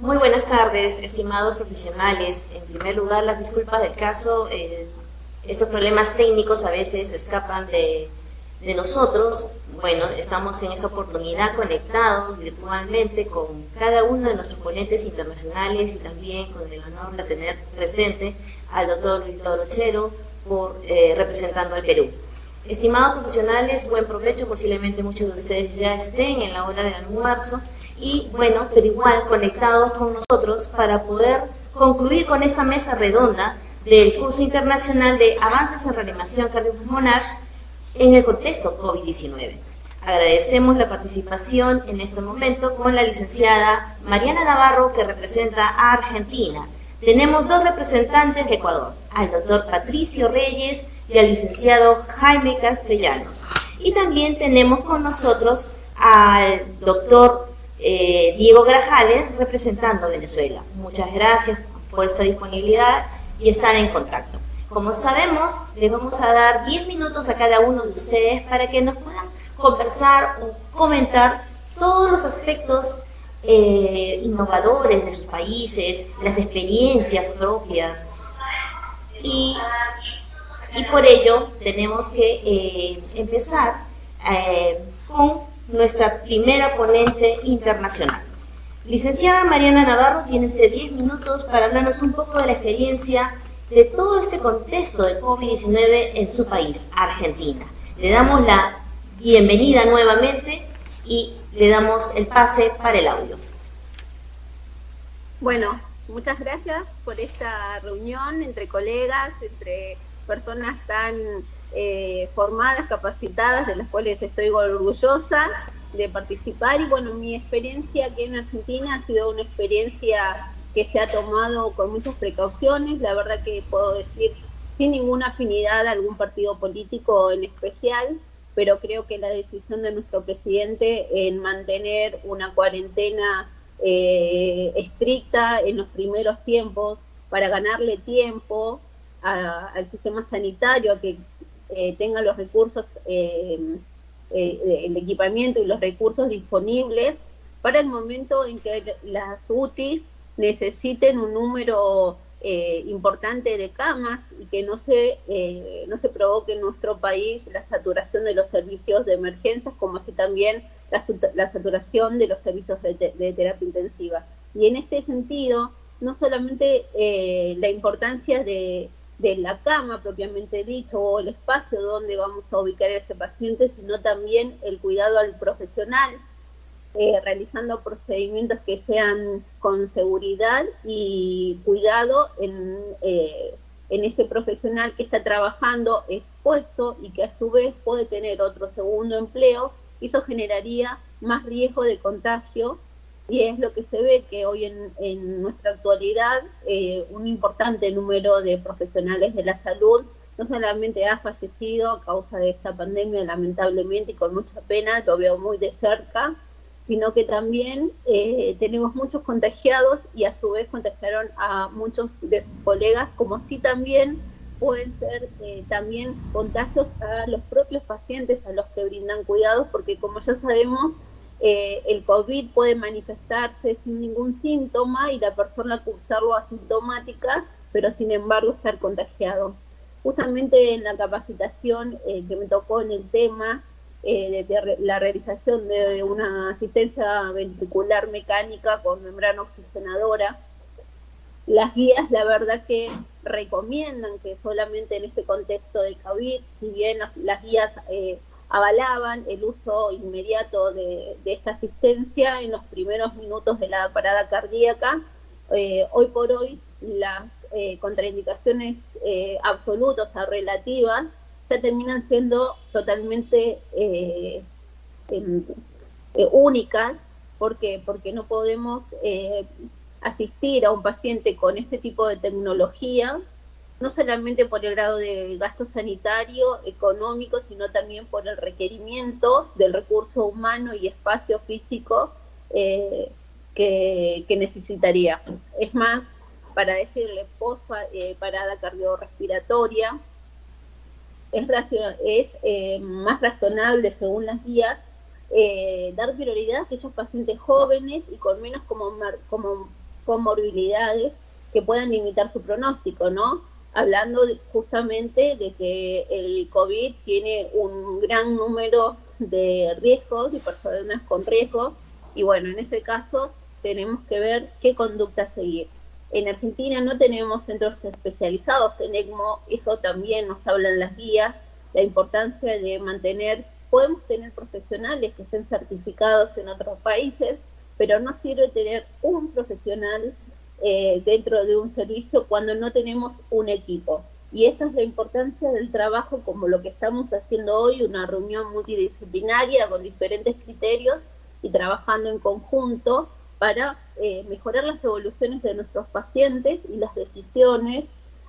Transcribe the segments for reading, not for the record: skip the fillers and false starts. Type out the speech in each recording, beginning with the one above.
Muy buenas tardes, estimados profesionales. En primer lugar, las disculpas del caso. Estos problemas técnicos a veces escapan de nosotros. Bueno, estamos en esta oportunidad conectados virtualmente con cada uno de nuestros ponentes internacionales y también con el honor de tener presente al doctor Víctor Ochero representando al Perú. Estimados profesionales, buen provecho. Posiblemente muchos de ustedes ya estén en la hora del almuerzo y bueno, pero igual conectados con nosotros para poder concluir con esta mesa redonda del curso internacional de avances en reanimación cardiopulmonar en el contexto COVID-19. Agradecemos la participación en este momento con la licenciada Mariana Navarro, que representa a Argentina. Tenemos dos representantes de Ecuador, al doctor Patricio Reyes y al licenciado Jaime Castellanos. Y también tenemos con nosotros al doctor Diego Grajales, representando a Venezuela. Muchas gracias por esta disponibilidad y estar en contacto. Como sabemos, les vamos a dar 10 minutos a cada uno de ustedes para que nos puedan conversar o comentar todos los aspectos innovadores de sus países, las experiencias propias. Y por ello tenemos que empezar con nuestra primera ponente internacional. Licenciada Mariana Navarro, tiene usted 10 minutos para hablarnos un poco de la experiencia de todo este contexto de COVID-19 en su país, Argentina. Le damos la bienvenida nuevamente y le damos el pase para el audio. Bueno, muchas gracias por esta reunión entre colegas, entre personas tan formadas, capacitadas, de las cuales estoy orgullosa de participar. Y bueno, mi experiencia aquí en Argentina ha sido una experiencia que se ha tomado con muchas precauciones. La verdad que puedo decir sin ninguna afinidad a algún partido político en especial, pero creo que la decisión de nuestro presidente en mantener una cuarentena estricta en los primeros tiempos para ganarle tiempo al sistema sanitario, a que tenga los recursos, el equipamiento y los recursos disponibles para el momento en que las UTIs necesiten un número importante de camas y que no se provoque en nuestro país la saturación de los servicios de emergencias, como así también la saturación de los servicios de terapia intensiva. Y en este sentido, no solamente la importancia de la cama propiamente dicho o el espacio donde vamos a ubicar a ese paciente, sino también el cuidado al profesional, realizando procedimientos que sean con seguridad y cuidado en ese profesional que está trabajando expuesto y que a su vez puede tener otro segundo empleo. Eso generaría más riesgo de contagio y es lo que se ve que hoy en nuestra actualidad un importante número de profesionales de la salud no solamente ha fallecido a causa de esta pandemia, lamentablemente y con mucha pena, lo veo muy de cerca, sino que también tenemos muchos contagiados y a su vez contagiaron a muchos de sus colegas, como así también pueden ser también contagios a los propios pacientes a los que brindan cuidados, porque como ya sabemos, el COVID puede manifestarse sin ningún síntoma y la persona cursarlo asintomática, pero sin embargo estar contagiado. Justamente en la capacitación que me tocó en el tema, de la realización de una asistencia ventricular mecánica con membrana oxigenadora, las guías la verdad que recomiendan que solamente en este contexto de COVID, si bien las guías avalaban el uso inmediato de esta asistencia en los primeros minutos de la parada cardíaca, hoy por hoy las contraindicaciones absolutas o relativas ya terminan siendo totalmente únicas. ¿Por qué? Porque no podemos asistir a un paciente con este tipo de tecnología, no solamente por el grado de gasto sanitario, económico, sino también por el requerimiento del recurso humano y espacio físico que necesitaría. Es más, para decirle parada cardiorrespiratoria, es más razonable, según las guías, dar prioridad a aquellos pacientes jóvenes y con menos comorbilidades que puedan limitar su pronóstico, ¿no? Hablando justamente de que el COVID tiene un gran número de riesgos y personas con riesgo, y bueno, en ese caso tenemos que ver qué conducta seguir. En Argentina no tenemos centros especializados en ECMO, eso también nos hablan las guías, la importancia de mantener, podemos tener profesionales que estén certificados en otros países, pero no sirve tener un profesional dentro de un servicio cuando no tenemos un equipo. Y esa es la importancia del trabajo como lo que estamos haciendo hoy, una reunión multidisciplinaria con diferentes criterios y trabajando en conjunto para mejorar las evoluciones de nuestros pacientes y las decisiones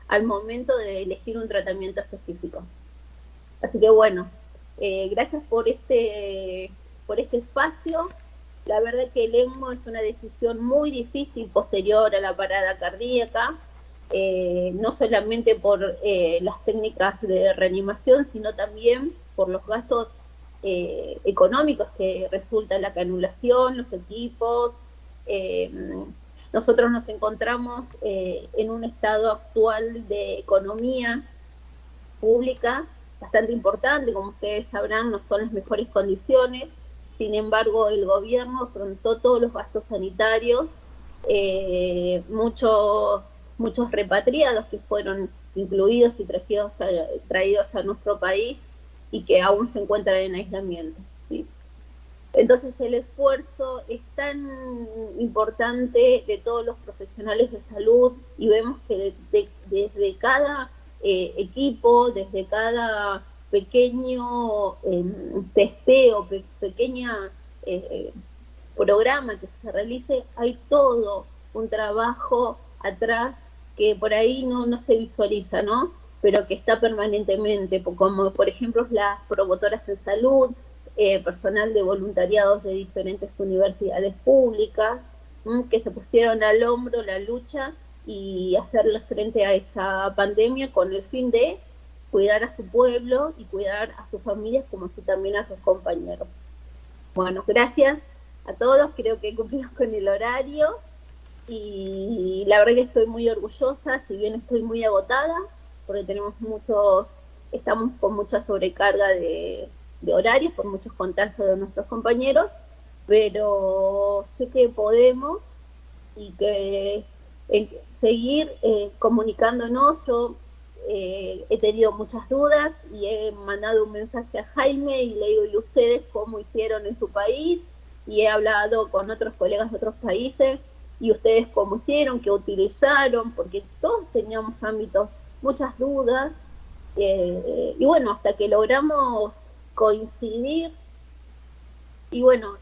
al momento de elegir un tratamiento específico. Así que bueno, gracias por este espacio. La verdad que el ECMO es una decisión muy difícil posterior a la parada cardíaca, no solamente por las técnicas de reanimación, sino también por los gastos económicos que resulta la canulación, los equipos. Nosotros nos encontramos en un estado actual de economía pública bastante importante, como ustedes sabrán, no son las mejores condiciones. Sin embargo, el gobierno afrontó todos los gastos sanitarios, muchos repatriados que fueron incluidos y traídos a nuestro país y que aún se encuentran en aislamiento, ¿sí? Entonces el esfuerzo es tan importante de todos los profesionales de salud y vemos que desde cada equipo, desde cada pequeño testeo, pequeña programa que se realice, hay todo un trabajo atrás que por ahí no se visualiza, ¿no? Pero que está permanentemente, como por ejemplo las promotoras en salud, personal de voluntariados de diferentes universidades públicas, que se pusieron al hombro la lucha y hacerle frente a esta pandemia con el fin de cuidar a su pueblo y cuidar a sus familias como así también a sus compañeros. Bueno, gracias a todos, creo que he cumplido con el horario y la verdad que estoy muy orgullosa, si bien estoy muy agotada, porque estamos con mucha sobrecarga de horarios por muchos contagios de nuestros compañeros, pero sé que podemos y que seguir comunicándonos. Yo he tenido muchas dudas y he mandado un mensaje a Jaime y le digo, ¿y ustedes cómo hicieron en su país? Y he hablado con otros colegas de otros países, ¿y ustedes cómo hicieron? ¿Qué utilizaron? Porque todos teníamos muchas dudas, y bueno, hasta que logramos coincidir, y bueno,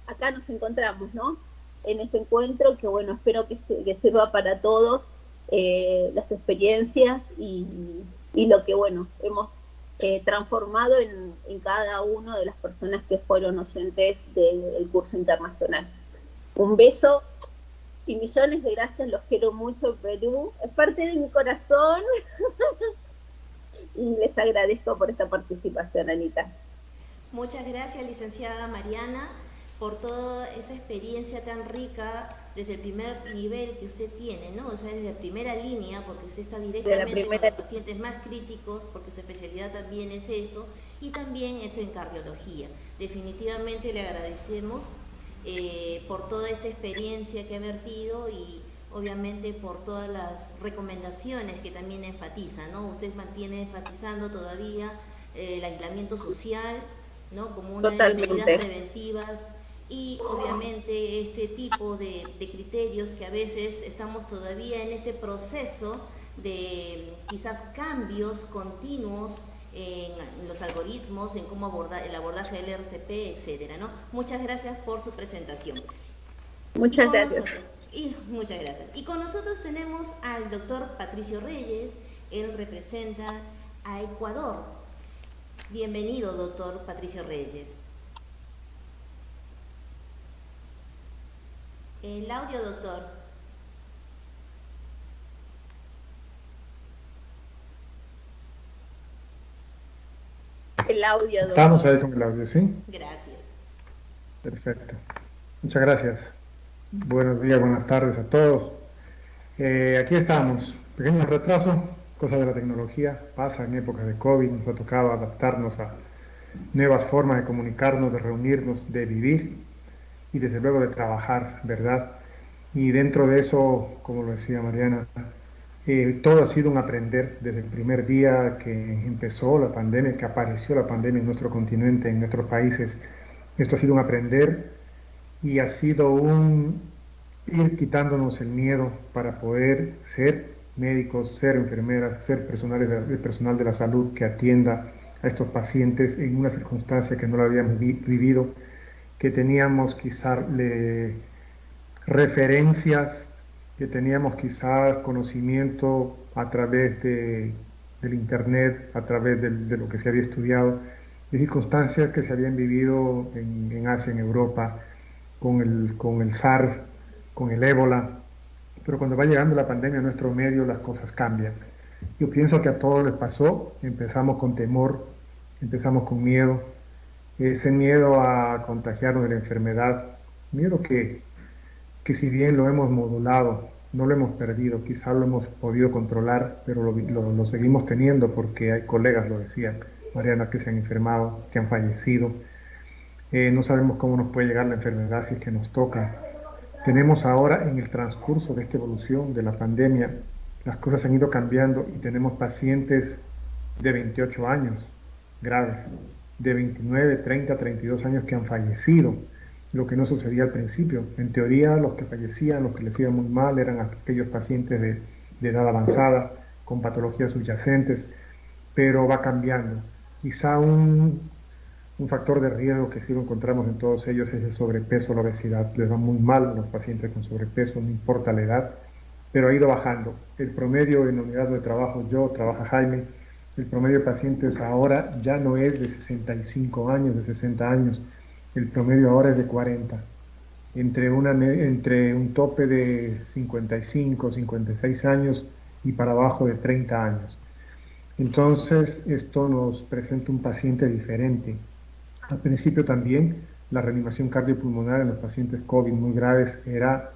acá nos encontramos, ¿no? En este encuentro que bueno, espero que sirva para todos las experiencias y lo que bueno, hemos transformado en cada una de las personas que fueron oyentes del curso internacional. Un beso y millones de gracias, los quiero mucho, Perú, es parte de mi corazón y les agradezco por esta participación, Anita. Muchas gracias, licenciada Mariana, por toda esa experiencia tan rica desde el primer nivel que usted tiene, ¿no? O sea, desde la primera línea, porque usted está directamente con los pacientes más críticos, porque su especialidad también es eso, y también es en cardiología. Definitivamente le agradecemos por toda esta experiencia que ha vertido y obviamente por todas las recomendaciones que también enfatiza, ¿no? Usted mantiene enfatizando todavía el aislamiento social, ¿no? Como una de las medidas preventivas y obviamente este tipo de criterios que a veces estamos todavía en este proceso de quizás cambios continuos en los algoritmos, en cómo abordar el abordaje del RCP, etcétera, ¿no? Muchas gracias por su presentación. Muchas gracias. Muchas gracias. Y con nosotros tenemos al doctor Patricio Reyes, él representa a Ecuador. Bienvenido, doctor Patricio Reyes. El audio, doctor. El audio, doctor. Estamos ahí con el audio, ¿sí? Gracias. Perfecto. Muchas gracias. Buenos días, buenas tardes a todos. Aquí estamos, pequeño retraso, cosa de la tecnología, pasa en épocas de COVID, nos ha tocado adaptarnos a nuevas formas de comunicarnos, de reunirnos, de vivir y desde luego de trabajar, ¿verdad? Y dentro de eso, como lo decía Mariana, todo ha sido un aprender desde el primer día que empezó la pandemia, que apareció la pandemia en nuestro continente, en nuestros países. Esto ha sido un aprender y ha sido un ir quitándonos el miedo para poder ser médicos, ser enfermeras, ser el personal de la salud que atienda a estos pacientes en una circunstancia que no lo habíamos vivido, que teníamos quizá referencias, que teníamos quizá conocimiento a través del internet, a través de lo que se había estudiado, de circunstancias que se habían vivido en Asia, en Europa, con el SARS, con el ébola, pero cuando va llegando la pandemia a nuestro medio las cosas cambian. Yo pienso que a todos les pasó, empezamos con temor, empezamos con miedo, ese miedo a contagiarnos de la enfermedad, miedo que si bien lo hemos modulado, no lo hemos perdido, quizá lo hemos podido controlar, pero lo seguimos teniendo porque hay colegas, lo decían, Mariana, que se han enfermado, que han fallecido. No sabemos cómo nos puede llegar la enfermedad si es que nos toca. Tenemos ahora en el transcurso de esta evolución de la pandemia, las cosas han ido cambiando y tenemos pacientes de 28 años graves, de 29, 30, 32 años que han fallecido, lo que no sucedía al principio. En teoría, los que fallecían, los que les iba muy mal, eran aquellos pacientes de edad avanzada, con patologías subyacentes, pero va cambiando. Quizá un factor de riesgo que sí lo encontramos en todos ellos es el sobrepeso, la obesidad. Les va muy mal a los pacientes con sobrepeso, no importa la edad, pero ha ido bajando. El promedio en la unidad de trabajo, yo, trabaja Jaime, el promedio de pacientes ahora ya no es de 65 años, de 60 años, el promedio ahora es de 40, entre un tope de 55, 56 años y para abajo de 30 años. Entonces, esto nos presenta un paciente diferente. Al principio también la reanimación cardiopulmonar en los pacientes COVID muy graves era,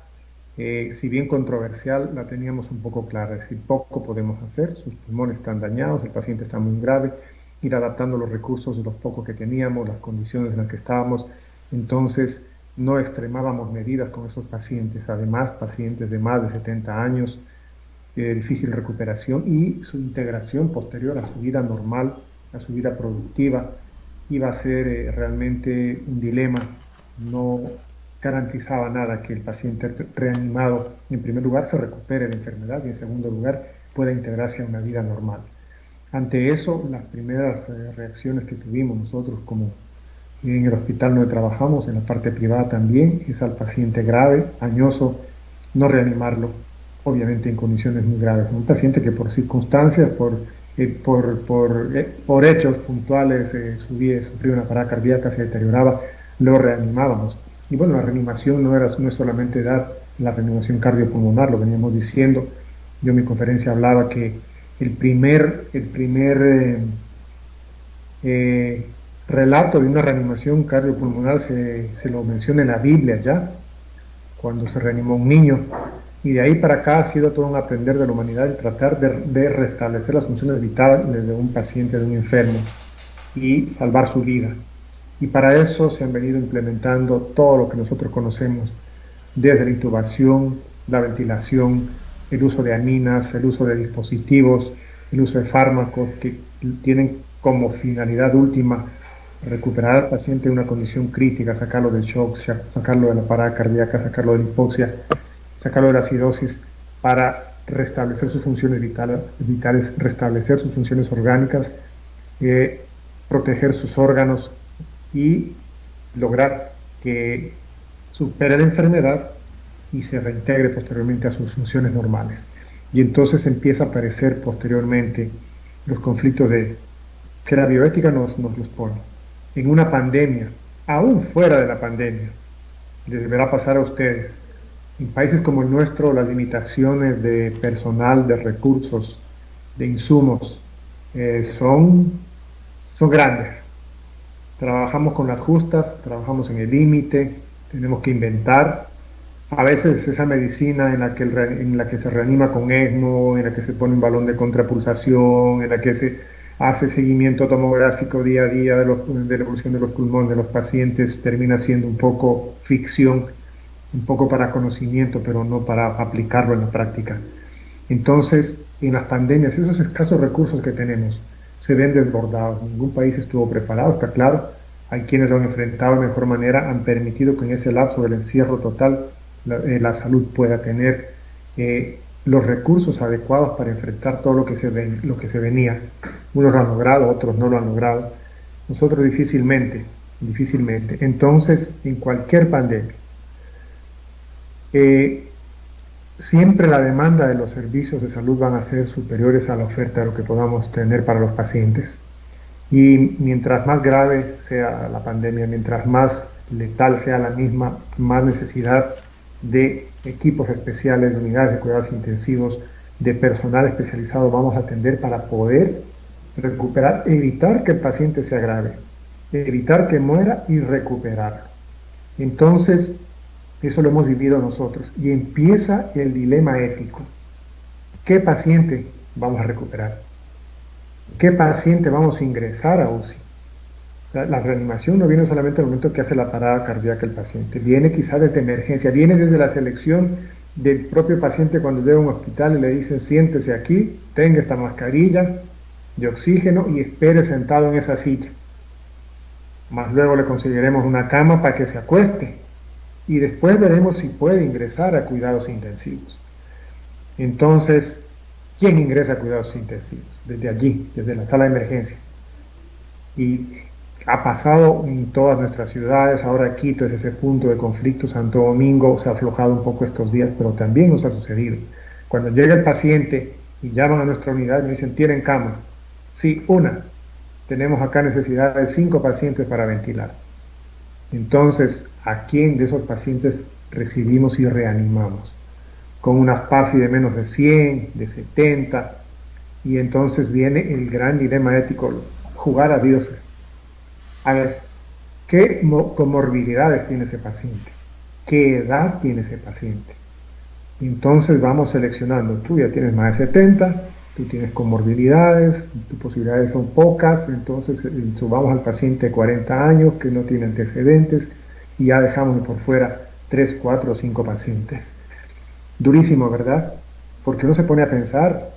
si bien controversial, la teníamos un poco clara, es decir, poco podemos hacer, sus pulmones están dañados, el paciente está muy grave, ir adaptando los recursos de los pocos que teníamos, las condiciones en las que estábamos, entonces no extremábamos medidas con esos pacientes, además pacientes de más de 70 años, difícil recuperación y su integración posterior a su vida normal, a su vida productiva, iba a ser realmente un dilema. No garantizaba nada que el paciente reanimado, en primer lugar, se recupere de la enfermedad y en segundo lugar, pueda integrarse a una vida normal. Ante eso, las primeras reacciones que tuvimos nosotros como en el hospital donde trabajamos, en la parte privada también, es al paciente grave, añoso, no reanimarlo, obviamente en condiciones muy graves. Un paciente que por circunstancias, por hechos puntuales, sufrió una parada cardíaca, se deterioraba, lo reanimábamos. Y bueno, la reanimación no es solamente dar la reanimación cardiopulmonar, lo veníamos diciendo. Yo en mi conferencia hablaba que el primer relato de una reanimación cardiopulmonar se lo menciona en la Biblia ya, cuando se reanimó un niño. Y de ahí para acá ha sido todo un aprender de la humanidad, el tratar de restablecer las funciones vitales de un paciente, de un enfermo, y salvar su vida. Y para eso se han venido implementando todo lo que nosotros conocemos, desde la intubación, la ventilación, el uso de aminas, el uso de dispositivos, el uso de fármacos que tienen como finalidad última recuperar al paciente de una condición crítica, sacarlo del shock, sacarlo de la parada cardíaca, sacarlo de la hipoxia, sacarlo de la acidosis para restablecer sus funciones vitales, restablecer sus funciones orgánicas, proteger sus órganos y lograr que supere la enfermedad y se reintegre posteriormente a sus funciones normales. Y entonces empieza a aparecer posteriormente los conflictos que la bioética nos los pone. En una pandemia, aún fuera de la pandemia, les deberá pasar a ustedes. En países como el nuestro, las limitaciones de personal, de recursos, de insumos, son grandes. Trabajamos con las justas, trabajamos en el límite, tenemos que inventar, A veces esa medicina en la que se reanima con ECMO, en la que se pone un balón de contrapulsación, en la que se hace seguimiento tomográfico día a día de la evolución de los pulmones de los pacientes, termina siendo un poco ficción, un poco para conocimiento, pero no para aplicarlo en la práctica. Entonces, en las pandemias, esos escasos recursos que tenemos se ven desbordados. Ningún país estuvo preparado, está claro. Hay quienes lo han enfrentado de mejor manera, han permitido que en ese lapso del encierro total la salud pueda tener los recursos adecuados para enfrentar todo lo que se venía. Unos lo han logrado, otros no lo han logrado. Nosotros difícilmente, difícilmente. Entonces, en cualquier pandemia, siempre la demanda de los servicios de salud van a ser superiores a la oferta de lo que podamos tener para los pacientes. Y mientras más grave sea la pandemia, mientras más letal sea la misma, más necesidad de equipos especiales, de unidades de cuidados intensivos, de personal especializado vamos a atender para poder recuperar, evitar que el paciente se agrave, evitar que muera y recuperar. Entonces, eso lo hemos vivido nosotros y empieza el dilema ético. ¿Qué paciente vamos a recuperar? ¿Qué paciente vamos a ingresar a UCI? La reanimación no viene solamente al momento que hace la parada cardíaca el paciente, viene quizás desde emergencia, viene desde la selección del propio paciente cuando llega a un hospital y le dicen siéntese aquí, tenga esta mascarilla de oxígeno y espere sentado en esa silla. Más luego le conseguiremos una cama para que se acueste y después veremos si puede ingresar a cuidados intensivos. Entonces, ¿quién ingresa a cuidados intensivos? Desde allí, desde la sala de emergencia. Y ha pasado en todas nuestras ciudades, ahora Quito es ese punto de conflicto, Santo Domingo se ha aflojado un poco estos días, pero también nos ha sucedido. Cuando llega el paciente y llaman a nuestra unidad y nos dicen, ¿tienen cama? Sí, una. Tenemos acá necesidad de 5 pacientes para ventilar. Entonces, ¿a quién de esos pacientes recibimos y reanimamos? Con unas PAFI de menos de 100, de 70, y entonces viene el gran dilema ético, jugar a dioses. A ver, ¿qué comorbilidades tiene ese paciente? ¿Qué edad tiene ese paciente? Entonces vamos seleccionando, tú ya tienes más de 70, tú tienes comorbilidades, tus posibilidades son pocas, entonces subamos al paciente de 40 años que no tiene antecedentes y ya dejamos por fuera 3, 4 o 5 pacientes. Durísimo, ¿verdad? Porque uno se pone a pensar,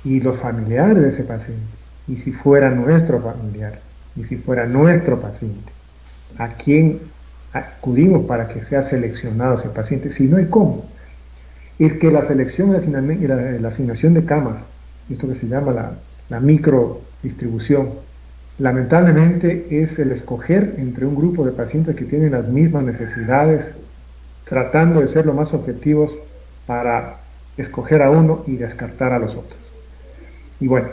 y los familiares de ese paciente, y si fuera nuestro familiar, y si fuera nuestro paciente, ¿a quién acudimos para que sea seleccionado ese paciente? Si no hay cómo. Es que la selección y la asignación de camas, esto que se llama la microdistribución, lamentablemente es el escoger entre un grupo de pacientes que tienen las mismas necesidades, tratando de ser lo más objetivos para escoger a uno y descartar a los otros. Y bueno,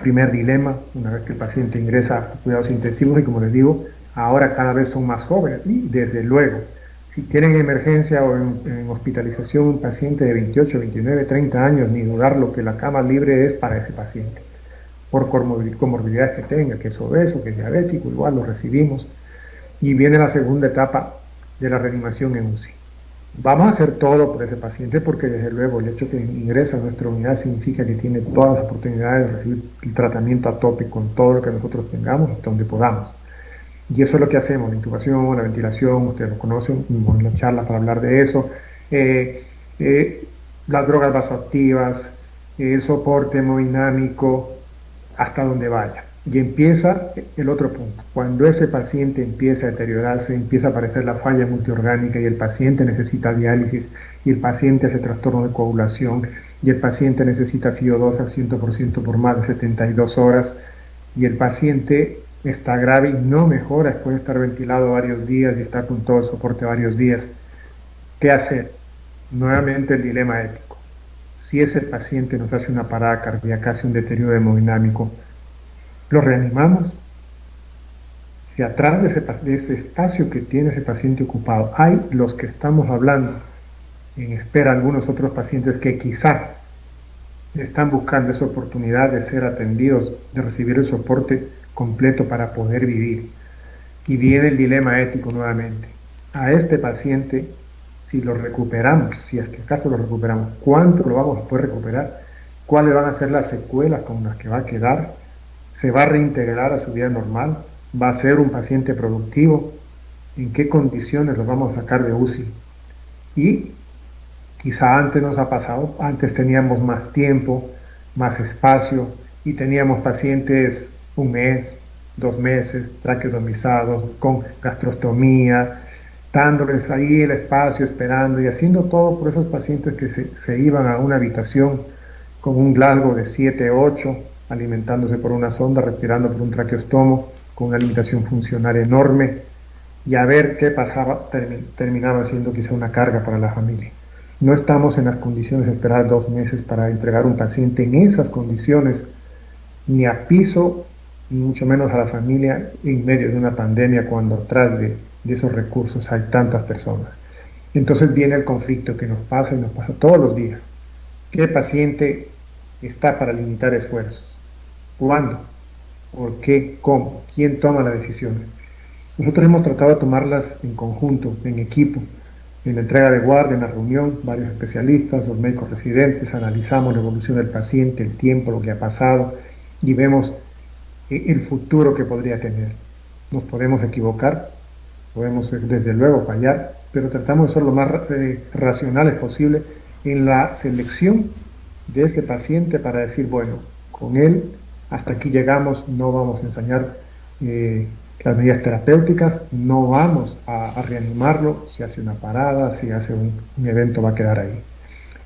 primer dilema, una vez que el paciente ingresa a cuidados intensivos, y como les digo, ahora cada vez son más jóvenes, y desde luego, si tienen emergencia o en hospitalización un paciente de 28, 29, 30 años, ni dudarlo que la cama libre es para ese paciente, por comorbilidades que tenga, que es obeso, que es diabético, igual lo recibimos. Y viene la segunda etapa de la reanimación en UCI. Vamos a hacer todo por ese paciente porque desde luego el hecho que ingresa a nuestra unidad significa que tiene todas las oportunidades de recibir el tratamiento a tope con todo lo que nosotros tengamos hasta donde podamos. Y eso es lo que hacemos, la intubación, la ventilación, ustedes lo conocen, una charla para hablar de eso, las drogas vasoactivas, el soporte hemodinámico, hasta donde vaya. Y empieza el otro punto, cuando ese paciente empieza a deteriorarse, empieza a aparecer la falla multiorgánica y el paciente necesita diálisis, y el paciente hace trastorno de coagulación, y el paciente necesita FiO2 al 100% por más de 72 horas, y el paciente está grave y no mejora después de estar ventilado varios días y estar con todo el soporte varios días. ¿Qué hacer? Nuevamente el dilema ético. Si ese paciente nos hace una parada cardíaca, hace un deterioro hemodinámico, ¿lo reanimamos? Si atrás de ese espacio que tiene ese paciente ocupado hay los que estamos hablando, en espera algunos otros pacientes que quizá están buscando esa oportunidad de ser atendidos, de recibir el soporte completo para poder vivir. Y viene el dilema ético nuevamente. A este paciente, si lo recuperamos, si es que acaso lo recuperamos, cuánto lo vamos a poder recuperar, cuáles van a ser las secuelas con las que va a quedar, se va a reintegrar a su vida normal, va a ser un paciente productivo, en qué condiciones lo vamos a sacar de UCI. Y quizá antes nos ha pasado, antes teníamos más tiempo, más espacio y teníamos pacientes un mes, 2 meses, traqueotomizados, con gastrostomía, dándoles ahí el espacio, esperando y haciendo todo por esos pacientes que se iban a una habitación con un Glasgow de 7, 8, alimentándose por una sonda, respirando por un traqueostomo, con una limitación funcional enorme, y a ver qué pasaba, terminaba siendo quizá una carga para la familia. No estamos en las condiciones de esperar 2 meses para entregar un paciente en esas condiciones, ni a piso, ni mucho menos a la familia, en medio de una pandemia, cuando atrás de esos recursos hay tantas personas. Entonces viene el conflicto que nos pasa y nos pasa todos los días. ¿Qué paciente está para limitar esfuerzos? ¿Cuándo? ¿Por qué? ¿Cómo? ¿Quién toma las decisiones? Nosotros hemos tratado de tomarlas en conjunto, en equipo, en la entrega de guardia, en la reunión, varios especialistas, los médicos residentes, analizamos la evolución del paciente, el tiempo, lo que ha pasado, y vemos el futuro que podría tener. Nos podemos equivocar, podemos desde luego fallar, pero tratamos de ser lo más racionales posible en la selección de ese paciente para decir, bueno, con él hasta aquí llegamos, no vamos a ensañar las medidas terapéuticas, no vamos a reanimarlo, si hace una parada, si hace un evento va a quedar ahí.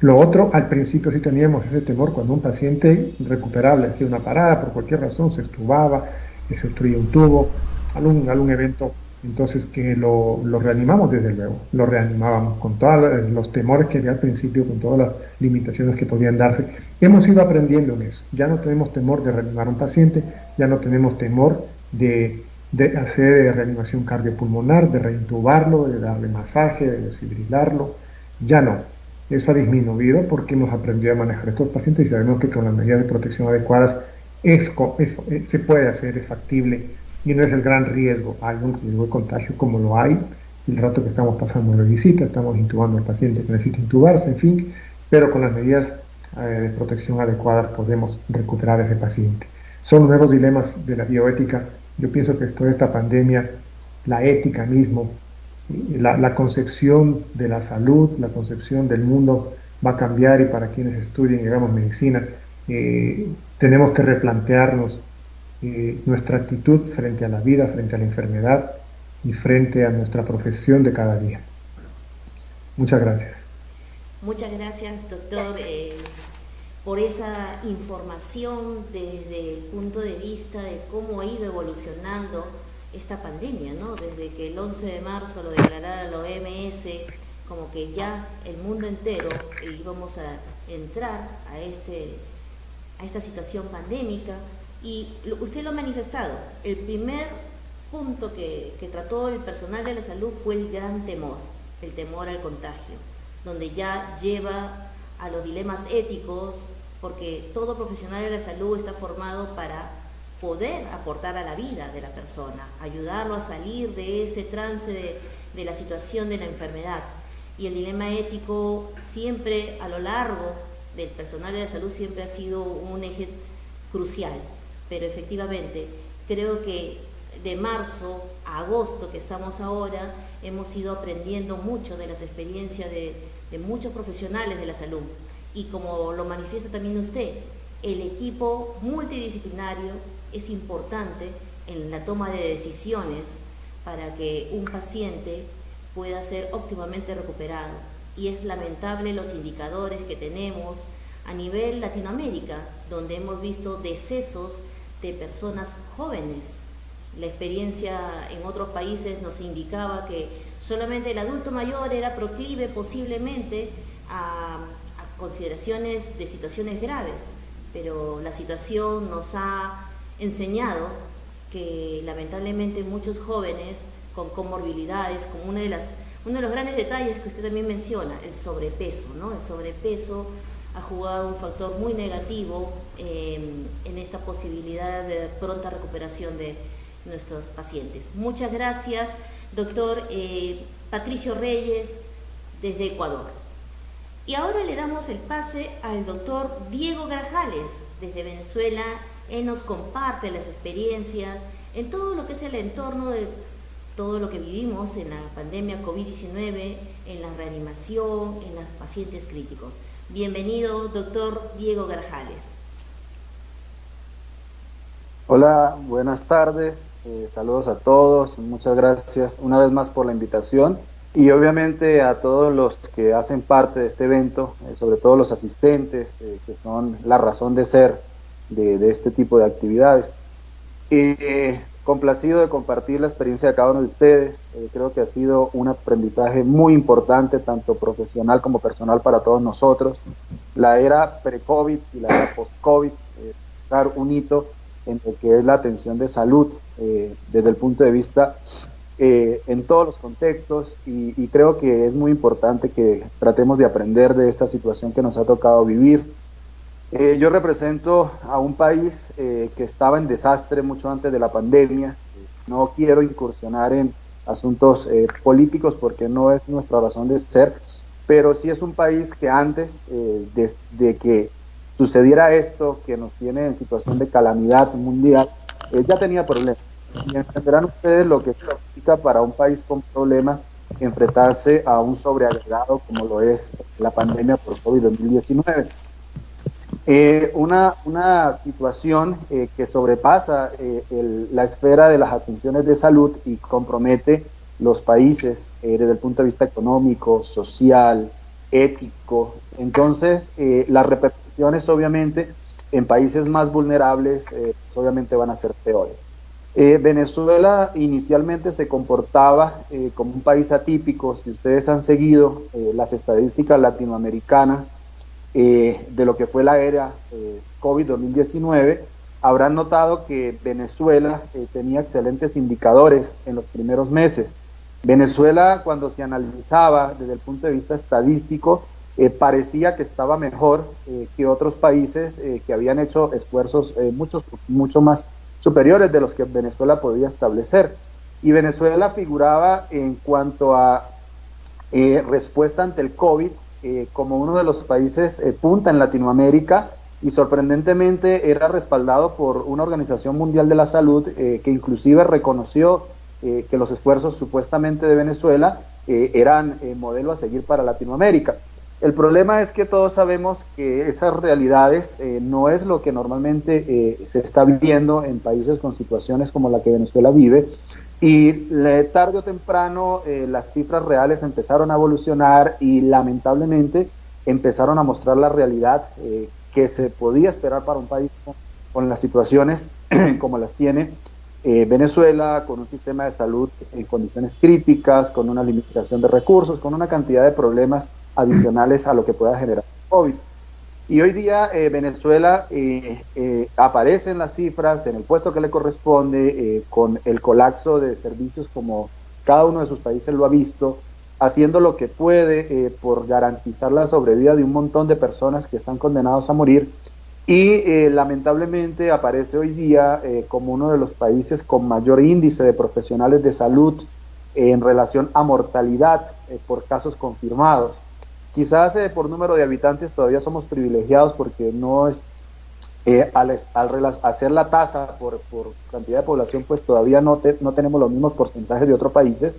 Lo otro, al principio sí teníamos ese temor cuando un paciente recuperable hacía una parada, por cualquier razón se extubaba, se obstruía un tubo, algún evento, entonces que lo reanimamos desde luego, lo reanimábamos con todos los temores que había al principio, con todas las limitaciones que podían darse. Hemos ido aprendiendo en eso, ya no tenemos temor de reanimar a un paciente, ya no tenemos temor de hacer reanimación cardiopulmonar, de reintubarlo, de darle masaje, de desfibrilarlo, ya no. Eso ha disminuido porque hemos aprendido a manejar estos pacientes y sabemos que con las medidas de protección adecuadas se puede hacer, es factible y no es el gran riesgo. Hay un riesgo de contagio como lo hay el rato que estamos pasando en la visita, estamos intubando al paciente que necesita intubarse, en fin, pero con las medidas de protección adecuadas podemos recuperar a ese paciente. Son nuevos dilemas de la bioética. Yo pienso que después de esta pandemia, la ética mismo, la concepción de la salud, la concepción del mundo va a cambiar, y para quienes estudien, digamos, medicina, tenemos que replantearnos nuestra actitud frente a la vida, frente a la enfermedad y frente a nuestra profesión de cada día. Muchas gracias. Muchas gracias, doctor, por esa información desde el punto de vista de cómo ha ido evolucionando esta pandemia, ¿no? Desde que el 11 de marzo lo declarara la OMS, como que ya el mundo entero íbamos a entrar a esta situación pandémica, y usted lo ha manifestado. El primer punto que trató el personal de la salud fue el gran temor, el temor al contagio, donde ya lleva a los dilemas éticos, porque todo profesional de la salud está formado para poder aportar a la vida de la persona, ayudarlo a salir de ese trance de la situación de la enfermedad. Y el dilema ético siempre, a lo largo del personal de la salud, siempre ha sido un eje crucial. Pero efectivamente, creo que de marzo a agosto, que estamos ahora, hemos ido aprendiendo mucho de las experiencias de muchos profesionales de la salud. Y como lo manifiesta también usted, el equipo multidisciplinario es importante en la toma de decisiones para que un paciente pueda ser óptimamente recuperado. Y es lamentable los indicadores que tenemos a nivel Latinoamérica, donde hemos visto decesos de personas jóvenes. La experiencia en otros países nos indicaba que solamente el adulto mayor era proclive posiblemente a consideraciones de situaciones graves, pero la situación nos ha enseñado que lamentablemente muchos jóvenes con comorbilidades, como uno de los grandes detalles que usted también menciona, el sobrepeso, ¿no? El sobrepeso ha jugado un factor muy negativo en esta posibilidad de pronta recuperación de nuestros pacientes. Muchas gracias, doctor Patricio Reyes, desde Ecuador. Y ahora le damos el pase al doctor Diego Grajales, desde Venezuela. Él nos comparte las experiencias en todo lo que es el entorno de todo lo que vivimos en la pandemia COVID-19, en la reanimación, en los pacientes críticos. Bienvenido, doctor Diego Grajales. Hola, buenas tardes, saludos a todos, muchas gracias una vez más por la invitación y obviamente a todos los que hacen parte de este evento, sobre todo los asistentes, que son la razón de ser de este tipo de actividades. Complacido de compartir la experiencia de cada uno de ustedes. Creo que ha sido un aprendizaje muy importante, tanto profesional como personal para todos nosotros. La era pre-COVID y la era post-COVID, dar un hito en lo que es la atención de salud desde el punto de vista en todos los contextos y creo que es muy importante que tratemos de aprender de esta situación que nos ha tocado vivir. Yo represento a un país que estaba en desastre mucho antes de la pandemia. No quiero incursionar en asuntos políticos porque no es nuestra razón de ser, pero sí es un país que antes de que sucediera esto, que nos tiene en situación de calamidad mundial, ya tenía problemas. Y entenderán ustedes lo que significa para un país con problemas enfrentarse a un sobreagregado como lo es la pandemia por COVID-19. Una situación que sobrepasa la esfera de las atenciones de salud y compromete los países desde el punto de vista económico, social, ético. Entonces, las repercusiones obviamente en países más vulnerables obviamente van a ser peores. Venezuela inicialmente se comportaba como un país atípico. Si ustedes han seguido las estadísticas latinoamericanas, de lo que fue la era COVID-2019, habrán notado que Venezuela tenía excelentes indicadores en los primeros meses. Venezuela, cuando se analizaba desde el punto de vista estadístico, parecía que estaba mejor que otros países que habían hecho esfuerzos mucho más superiores de los que Venezuela podía establecer. Y Venezuela figuraba en cuanto a respuesta ante el COVID como uno de los países punta en Latinoamérica y sorprendentemente era respaldado por una Organización Mundial de la Salud que inclusive reconoció que los esfuerzos supuestamente de Venezuela eran modelo a seguir para Latinoamérica. El problema es que todos sabemos que esas realidades no es lo que normalmente se está viviendo en países con situaciones como la que Venezuela vive. Y tarde o temprano las cifras reales empezaron a evolucionar y lamentablemente empezaron a mostrar la realidad que se podía esperar para un país con las situaciones como las tiene Venezuela, con un sistema de salud en condiciones críticas, con una limitación de recursos, con una cantidad de problemas adicionales a lo que pueda generar el COVID. Y hoy día Venezuela aparece en las cifras, en el puesto que le corresponde, con el colapso de servicios como cada uno de sus países lo ha visto, haciendo lo que puede por garantizar la sobrevida de un montón de personas que están condenados a morir. Y lamentablemente aparece hoy día como uno de los países con mayor índice de profesionales de salud en relación a mortalidad por casos confirmados. Quizás por número de habitantes todavía somos privilegiados porque no es, al hacer la tasa por cantidad de población, pues todavía no tenemos los mismos porcentajes de otros países,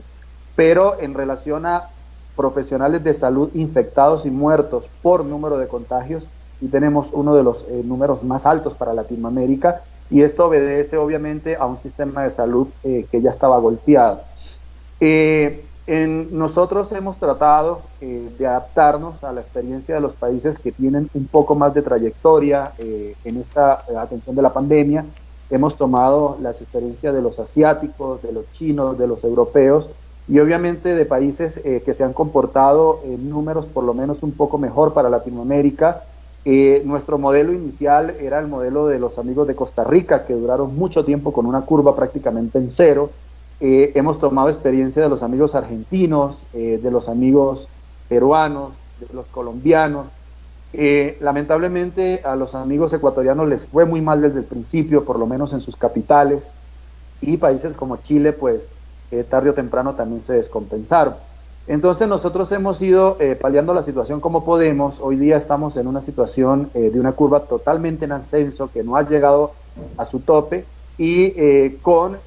pero en relación a profesionales de salud infectados y muertos por número de contagios, y tenemos uno de los números más altos para Latinoamérica, y esto obedece obviamente a un sistema de salud que ya estaba golpeado. Nosotros hemos tratado de adaptarnos a la experiencia de los países que tienen un poco más de trayectoria en esta atención de la pandemia. Hemos tomado las experiencias de los asiáticos, de los chinos, de los europeos y obviamente de países que se han comportado en números por lo menos un poco mejor para Latinoamérica. Nuestro modelo inicial era el modelo de los amigos de Costa Rica, que duraron mucho tiempo con una curva prácticamente en cero. Hemos tomado experiencia de los amigos argentinos, de los amigos peruanos, de los colombianos. Lamentablemente a los amigos ecuatorianos les fue muy mal desde el principio, por lo menos en sus capitales, y países como Chile, pues tarde o temprano también se descompensaron. Entonces nosotros hemos ido paliando la situación como podemos. Hoy día estamos en una situación de una curva totalmente en ascenso que no ha llegado a su tope y con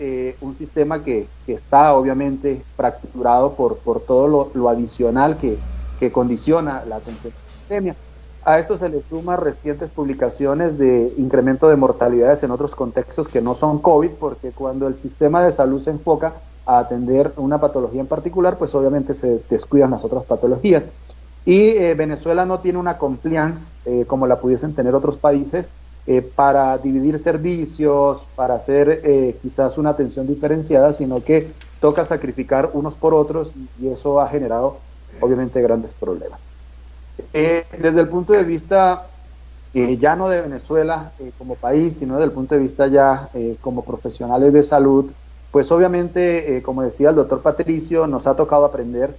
un sistema que está obviamente fracturado por todo lo adicional que condiciona la atención de la pandemia. A esto se le suma recientes publicaciones de incremento de mortalidades en otros contextos que no son COVID, porque cuando el sistema de salud se enfoca a atender una patología en particular, pues obviamente se descuidan las otras patologías. Y Venezuela no tiene una compliance como la pudiesen tener otros países para dividir servicios, para hacer quizás una atención diferenciada, sino que toca sacrificar unos por otros y eso ha generado obviamente grandes problemas. Desde el punto de vista ya no de Venezuela como país, sino desde el punto de vista ya como profesionales de salud, pues obviamente, como decía el doctor Patricio, nos ha tocado aprender.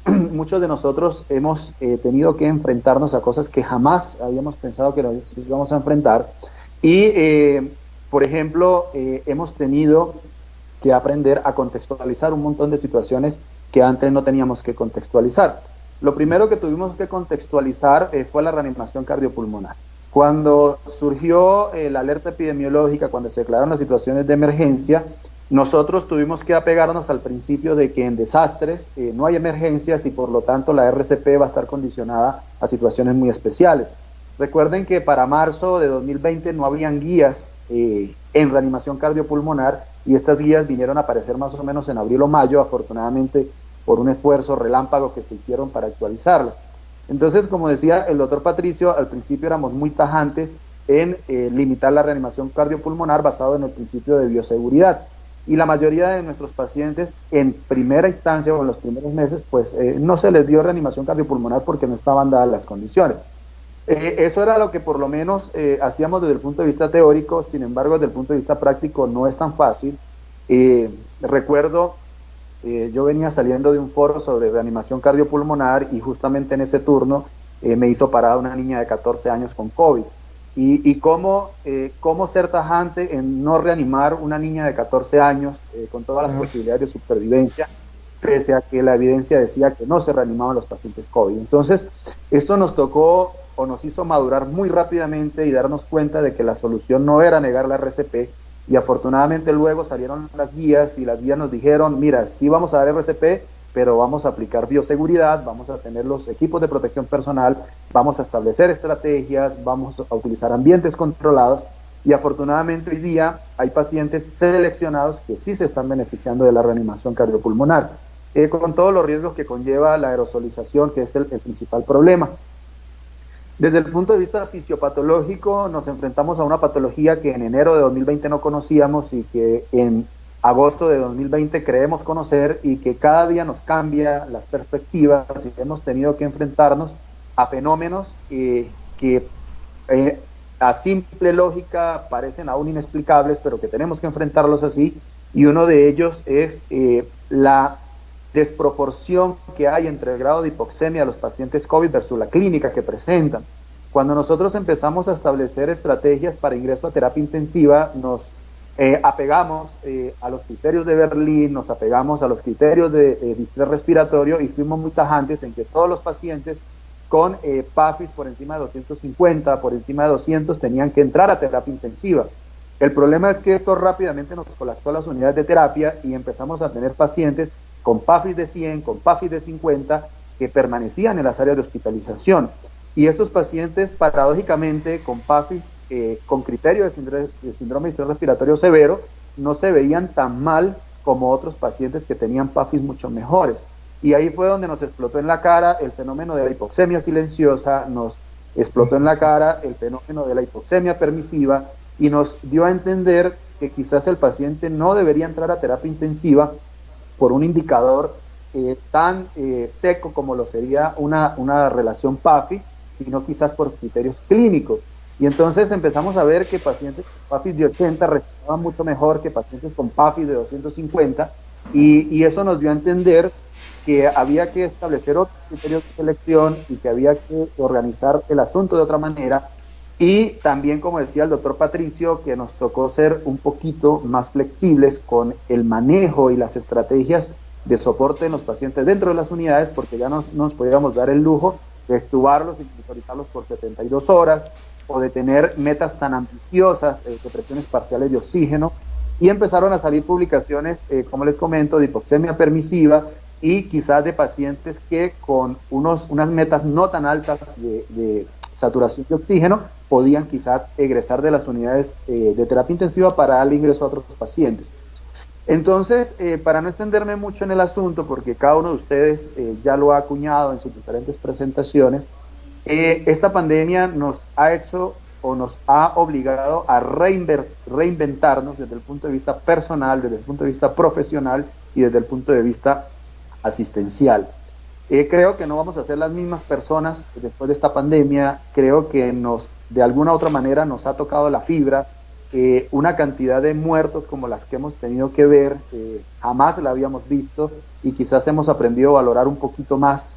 Muchos de nosotros hemos tenido que enfrentarnos a cosas que jamás habíamos pensado que nos íbamos a enfrentar. Y, por ejemplo, hemos tenido que aprender a contextualizar un montón de situaciones que antes no teníamos que contextualizar. Lo primero que tuvimos que contextualizar fue la reanimación cardiopulmonar. Cuando surgió la alerta epidemiológica, cuando se declararon las situaciones de emergencia, nosotros tuvimos que apegarnos al principio de que en desastres no hay emergencias y por lo tanto la RCP va a estar condicionada a situaciones muy especiales. Recuerden que para marzo de 2020 no habían guías en reanimación cardiopulmonar y estas guías vinieron a aparecer más o menos en abril o mayo, afortunadamente por un esfuerzo relámpago que se hicieron para actualizarlas. Entonces, como decía el doctor Patricio, al principio éramos muy tajantes en limitar la reanimación cardiopulmonar basado en el principio de bioseguridad. Y la mayoría de nuestros pacientes en primera instancia o en los primeros meses, pues no se les dio reanimación cardiopulmonar porque no estaban dadas las condiciones. Eso era lo que por lo menos hacíamos desde el punto de vista teórico, sin embargo, desde el punto de vista práctico no es tan fácil. Recuerdo, yo venía saliendo de un foro sobre reanimación cardiopulmonar y justamente en ese turno me hizo parada una niña de 14 años con COVID. Y cómo ser tajante en no reanimar una niña de 14 años con todas las posibilidades de supervivencia, pese a que la evidencia decía que no se reanimaban los pacientes COVID. Entonces, esto nos tocó o nos hizo madurar muy rápidamente y darnos cuenta de que la solución no era negar la RCP, y afortunadamente luego salieron las guías y las guías nos dijeron, mira, sí vamos a dar RCP, pero vamos a aplicar bioseguridad, vamos a tener los equipos de protección personal, vamos a establecer estrategias, vamos a utilizar ambientes controlados y afortunadamente hoy día hay pacientes seleccionados que sí se están beneficiando de la reanimación cardiopulmonar, con todos los riesgos que conlleva la aerosolización, que es el principal problema. Desde el punto de vista fisiopatológico nos enfrentamos a una patología que en enero de 2020 no conocíamos y que en agosto de 2020 creemos conocer y que cada día nos cambia las perspectivas y hemos tenido que enfrentarnos a fenómenos que a simple lógica parecen aún inexplicables, pero que tenemos que enfrentarlos así, y uno de ellos es la desproporción que hay entre el grado de hipoxemia de los pacientes COVID versus la clínica que presentan. Cuando nosotros empezamos a establecer estrategias para ingreso a terapia intensiva, nos apegamos a los criterios de Berlín, nos apegamos a los criterios de distrés respiratorio y fuimos muy tajantes en que todos los pacientes con PAFIs por encima de 250, por encima de 200, tenían que entrar a terapia intensiva. El problema es que esto rápidamente nos colapsó las unidades de terapia y empezamos a tener pacientes con PAFIs de 100, con PAFIs de 50, que permanecían en las áreas de hospitalización. Y estos pacientes, paradójicamente, con PAFIs, con criterio de síndrome de estrés respiratorio severo, no se veían tan mal como otros pacientes que tenían PAFIs mucho mejores. Y ahí fue donde nos explotó en la cara el fenómeno de la hipoxemia silenciosa, nos explotó en la cara el fenómeno de la hipoxemia permisiva y nos dio a entender que quizás el paciente no debería entrar a terapia intensiva por un indicador tan seco como lo sería una relación PAFI, sino quizás por criterios clínicos. Y entonces empezamos a ver que pacientes con PAFI de 80 respiraban mucho mejor que pacientes con PAFI de 250, y eso nos dio a entender que había que establecer otros criterios de selección y que había que organizar el asunto de otra manera. Y también, como decía el doctor Patricio, que nos tocó ser un poquito más flexibles con el manejo y las estrategias de soporte en los pacientes dentro de las unidades, porque ya no nos podíamos dar el lujo de extubarlos y monitorizarlos por 72 horas, o de tener metas tan ambiciosas de presiones parciales de oxígeno, y empezaron a salir publicaciones, como les comento, de hipoxemia permisiva y quizás de pacientes que con unas metas no tan altas de saturación de oxígeno podían quizás egresar de las unidades de terapia intensiva para darle ingreso a otros pacientes. Entonces, para no extenderme mucho en el asunto, porque cada uno de ustedes ya lo ha acuñado en sus diferentes presentaciones, esta pandemia nos ha hecho o nos ha obligado a reinventarnos desde el punto de vista personal, desde el punto de vista profesional y desde el punto de vista asistencial. Creo que no vamos a ser las mismas personas después de esta pandemia. Creo que de alguna u otra manera nos ha tocado la fibra. Una cantidad de muertos como las que hemos tenido que ver, jamás la habíamos visto, y quizás hemos aprendido a valorar un poquito más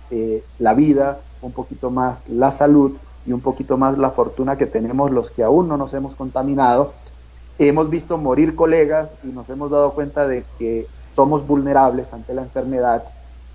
la vida, un poquito más la salud y un poquito más la fortuna que tenemos los que aún no nos hemos contaminado. Hemos visto morir colegas y nos hemos dado cuenta de que somos vulnerables ante la enfermedad.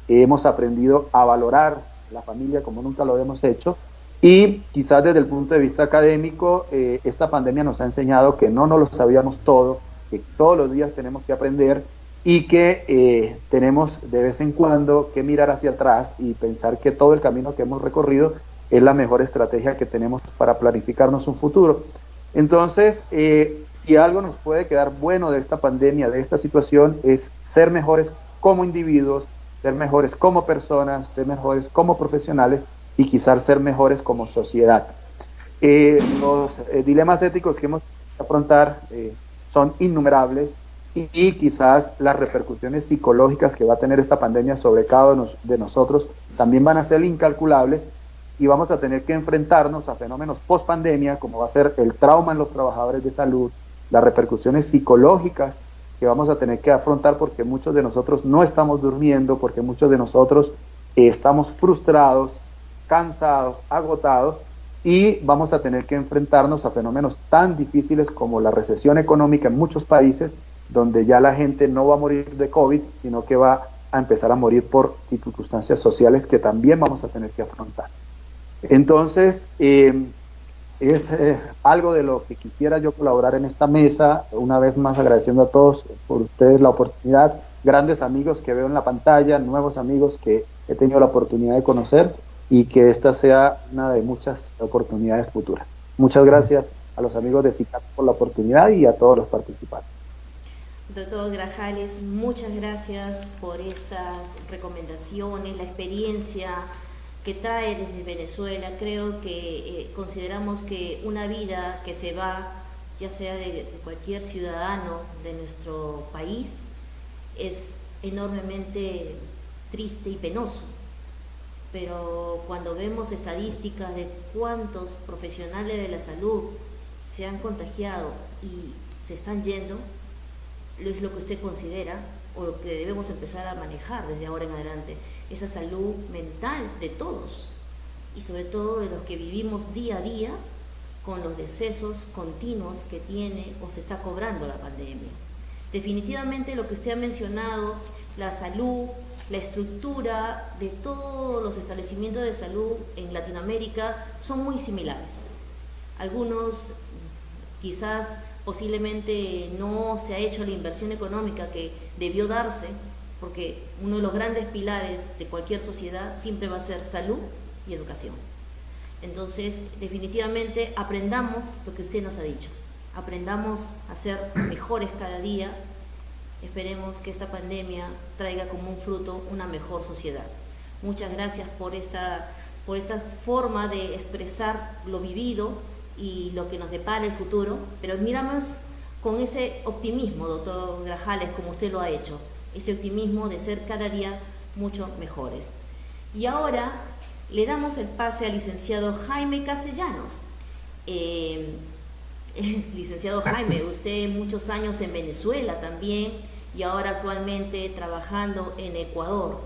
Hemos aprendido a valorar la familia como nunca lo habíamos hecho. Y quizás desde el punto de vista académico, esta pandemia nos ha enseñado que no nos lo sabíamos todo, que todos los días tenemos que aprender y que tenemos de vez en cuando que mirar hacia atrás y pensar que todo el camino que hemos recorrido es la mejor estrategia que tenemos para planificarnos un futuro. Entonces, si algo nos puede quedar bueno de esta pandemia, de esta situación, es ser mejores como individuos, ser mejores como personas, ser mejores como profesionales, y quizás ser mejores como sociedad. Los dilemas éticos que hemos tenido que afrontar son innumerables, y quizás las repercusiones psicológicas que va a tener esta pandemia sobre cada uno de nosotros también van a ser incalculables, y vamos a tener que enfrentarnos a fenómenos post-pandemia, como va a ser el trauma en los trabajadores de salud, las repercusiones psicológicas que vamos a tener que afrontar, porque muchos de nosotros no estamos durmiendo, porque muchos de nosotros estamos frustrados, cansados, agotados, y vamos a tener que enfrentarnos a fenómenos tan difíciles como la recesión económica en muchos países, donde ya la gente no va a morir de COVID, sino que va a empezar a morir por circunstancias sociales que también vamos a tener que afrontar. Entonces, es algo de lo que quisiera yo colaborar en esta mesa, una vez más agradeciendo a todos por ustedes la oportunidad, grandes amigos que veo en la pantalla, nuevos amigos que he tenido la oportunidad de conocer, y que esta sea una de muchas oportunidades futuras. Muchas gracias a los amigos de CICAT por la oportunidad y a todos los participantes. Doctor Grajales, muchas gracias por estas recomendaciones, la experiencia que trae desde Venezuela. Creo que consideramos que una vida que se va, ya sea de cualquier ciudadano de nuestro país, es enormemente triste y penoso. Pero cuando vemos estadísticas de cuántos profesionales de la salud se han contagiado y se están yendo, es lo que usted considera o lo que debemos empezar a manejar desde ahora en adelante, esa salud mental de todos, y sobre todo de los que vivimos día a día con los decesos continuos que tiene o se está cobrando la pandemia. Definitivamente lo que usted ha mencionado, la salud, la estructura de todos los establecimientos de salud en Latinoamérica son muy similares. Algunos quizás posiblemente no se ha hecho la inversión económica que debió darse, porque uno de los grandes pilares de cualquier sociedad siempre va a ser salud y educación. Entonces, definitivamente aprendamos lo que usted nos ha dicho, aprendamos a ser mejores cada día. Esperemos que esta pandemia traiga como un fruto una mejor sociedad. Muchas gracias por esta forma de expresar lo vivido y lo que nos depara el futuro, pero miramos con ese optimismo, doctor Grajales, como usted lo ha hecho, ese optimismo de ser cada día mucho mejores. Y ahora le damos el pase al licenciado Jaime Castellanos. Licenciado Jaime, usted muchos años en Venezuela también y ahora actualmente trabajando en Ecuador.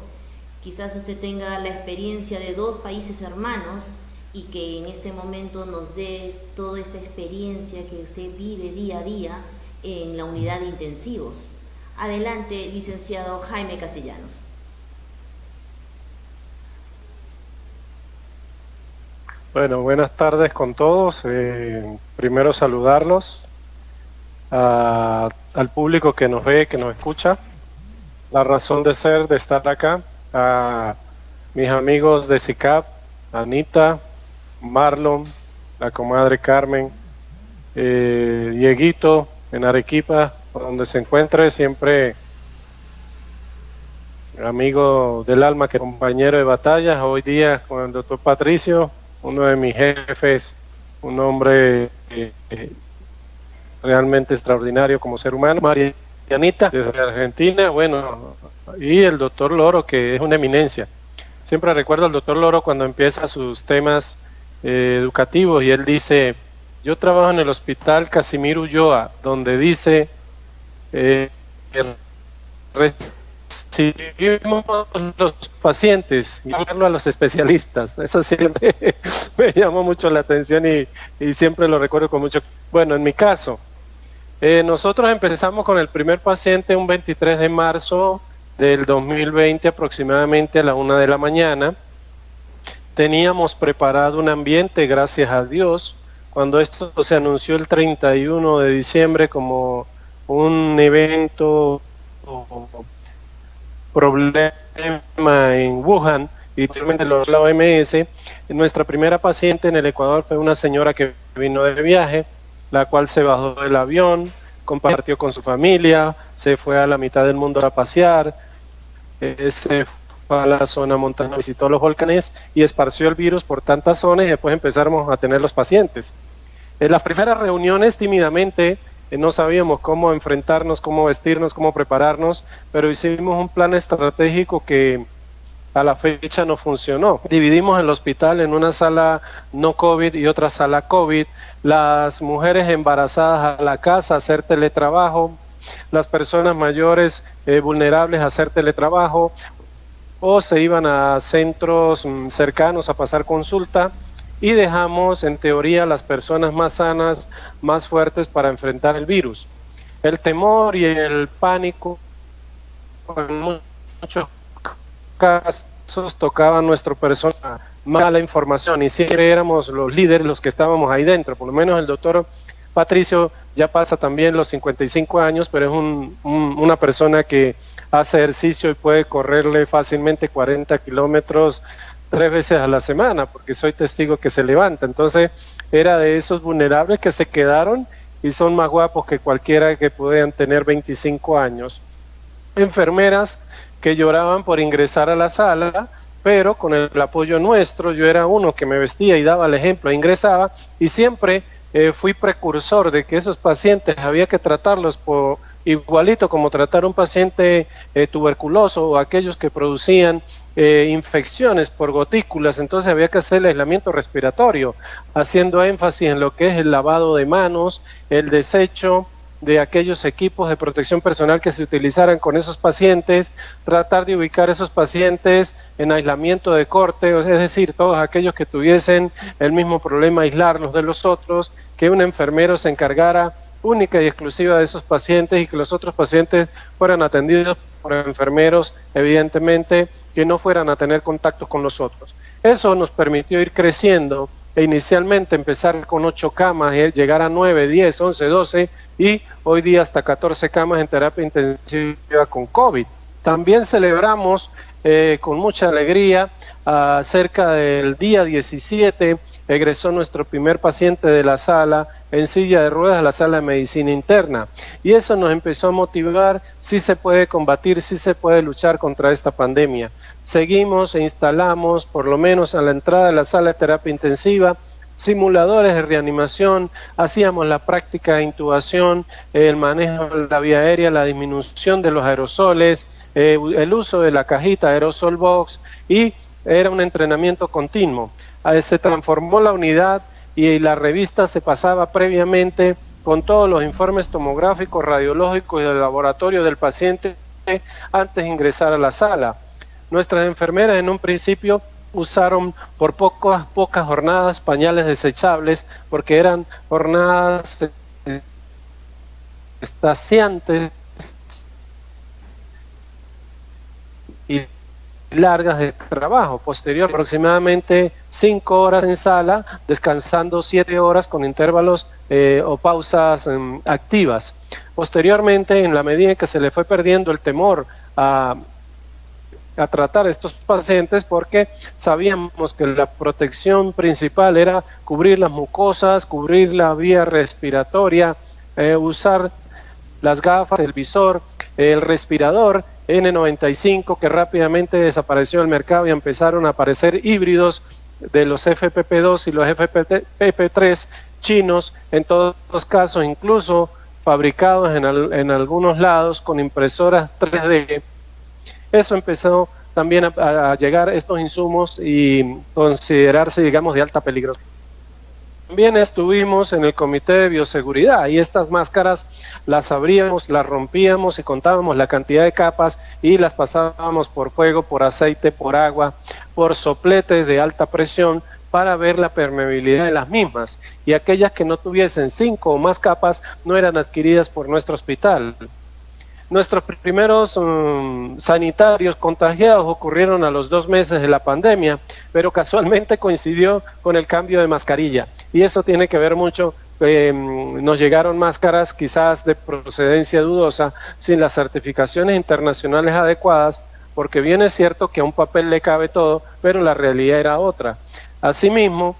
Quizás usted tenga la experiencia de dos países hermanos y que en este momento nos dé toda esta experiencia que usted vive día a día en la unidad de intensivos. Adelante, licenciado Jaime Castellanos. Bueno, buenas tardes con todos. Primero saludarlos, al público que nos ve, que nos escucha. La razón de ser, de estar acá, a mis amigos de SICAP, Anita, Marlon, la comadre Carmen, Dieguito en Arequipa, donde se encuentre, siempre amigo del alma, que compañero de batallas. Hoy día con el doctor Patricio, uno de mis jefes, un hombre realmente extraordinario como ser humano. Marianita desde Argentina, bueno, y el doctor Loro, que es una eminencia. Siempre recuerdo al doctor Loro cuando empieza sus temas educativos, y él dice: yo trabajo en el hospital Casimiro Ulloa, donde dice recibimos los pacientes y hablarlo a los especialistas. Eso siempre me llamó mucho la atención y siempre lo recuerdo con mucho. Bueno, en mi caso, nosotros empezamos con el primer paciente un 23 de marzo del 2020, aproximadamente a la 1 de la mañana. Teníamos preparado un ambiente, gracias a Dios, cuando esto se anunció el 31 de diciembre como un evento problema en Wuhan y finalmente la OMS. Nuestra primera paciente en el Ecuador fue una señora que vino de viaje, la cual se bajó del avión, compartió con su familia, se fue a la mitad del mundo a pasear, se fue a la zona montañosa, visitó los volcanes y esparció el virus por tantas zonas, y después empezamos a tener los pacientes. En las primeras reuniones, tímidamente, no sabíamos cómo enfrentarnos, cómo vestirnos, cómo prepararnos, pero hicimos un plan estratégico que a la fecha no funcionó. Dividimos el hospital en una sala no COVID y otra sala COVID, las mujeres embarazadas a la casa a hacer teletrabajo, las personas mayores vulnerables a hacer teletrabajo, o se iban a centros cercanos a pasar consulta, y dejamos en teoría las personas más sanas, más fuertes para enfrentar el virus. El temor y el pánico en muchos casos tocaban nuestro personal, mala información, y siempre éramos los líderes los que estábamos ahí dentro. Por lo menos el doctor Patricio ya pasa también los 55 años, pero es una persona que hace ejercicio y puede correrle fácilmente 40 kilómetros 3 veces a la semana, porque soy testigo que se levanta. Entonces era de esos vulnerables que se quedaron y son más guapos que cualquiera que pudieran tener 25 años. Enfermeras que lloraban por ingresar a la sala, pero con el apoyo nuestro, yo era uno que me vestía y daba el ejemplo, ingresaba, y siempre fui precursor de que esos pacientes había que tratarlos por igualito como tratar un paciente tuberculoso o aquellos que producían infecciones por gotículas. Entonces había que hacer el aislamiento respiratorio, haciendo énfasis en lo que es el lavado de manos, el desecho de aquellos equipos de protección personal que se utilizaran con esos pacientes, tratar de ubicar esos pacientes en aislamiento de corte, es decir, todos aquellos que tuviesen el mismo problema, aislarlos de los otros, que un enfermero se encargara única y exclusiva de esos pacientes y que los otros pacientes fueran atendidos por enfermeros, evidentemente, que no fueran a tener contactos con los otros. Eso nos permitió ir creciendo e inicialmente empezar con 8 camas, llegar a 9, 10, 11, 12 y hoy día hasta 14 camas en terapia intensiva con COVID. También celebramos con mucha alegría, cerca del día 17, egresó nuestro primer paciente de la sala en silla de ruedas a la sala de medicina interna, y eso nos empezó a motivar: sí se puede combatir, sí se puede luchar contra esta pandemia. Seguimos e instalamos, por lo menos a la entrada de la sala de terapia intensiva, simuladores de reanimación, hacíamos la práctica de intubación, el manejo de la vía aérea, la disminución de los aerosoles, el uso de la cajita Aerosol Box, y era un entrenamiento continuo. Se transformó la unidad y la revista se pasaba previamente con todos los informes tomográficos, radiológicos y del laboratorio del paciente antes de ingresar a la sala. Nuestras enfermeras en un principio usaron por pocas jornadas pañales desechables, porque eran jornadas estaciantes largas de trabajo. Posterior, aproximadamente 5 horas en sala, descansando 7 horas con intervalos o pausas activas. Posteriormente, en la medida en que se le fue perdiendo el temor a tratar a estos pacientes, porque sabíamos que la protección principal era cubrir las mucosas, cubrir la vía respiratoria, usar las gafas, el visor, el respirador N95, que rápidamente desapareció del mercado y empezaron a aparecer híbridos de los FPP2 y los FPP3 chinos, en todos los casos, incluso fabricados en algunos lados con impresoras 3D. Eso empezó también a llegar estos insumos y considerarse, digamos, de alta peligrosidad. También estuvimos en el Comité de Bioseguridad y estas máscaras las abríamos, las rompíamos y contábamos la cantidad de capas y las pasábamos por fuego, por aceite, por agua, por sopletes de alta presión para ver la permeabilidad de las mismas, y aquellas que no tuviesen 5 o más capas no eran adquiridas por nuestro hospital. Nuestros primeros sanitarios contagiados ocurrieron a los 2 meses de la pandemia, pero casualmente coincidió con el cambio de mascarilla, y eso tiene que ver mucho. Nos llegaron máscaras quizás de procedencia dudosa, sin las certificaciones internacionales adecuadas, porque bien es cierto que a un papel le cabe todo, pero la realidad era otra. Asimismo,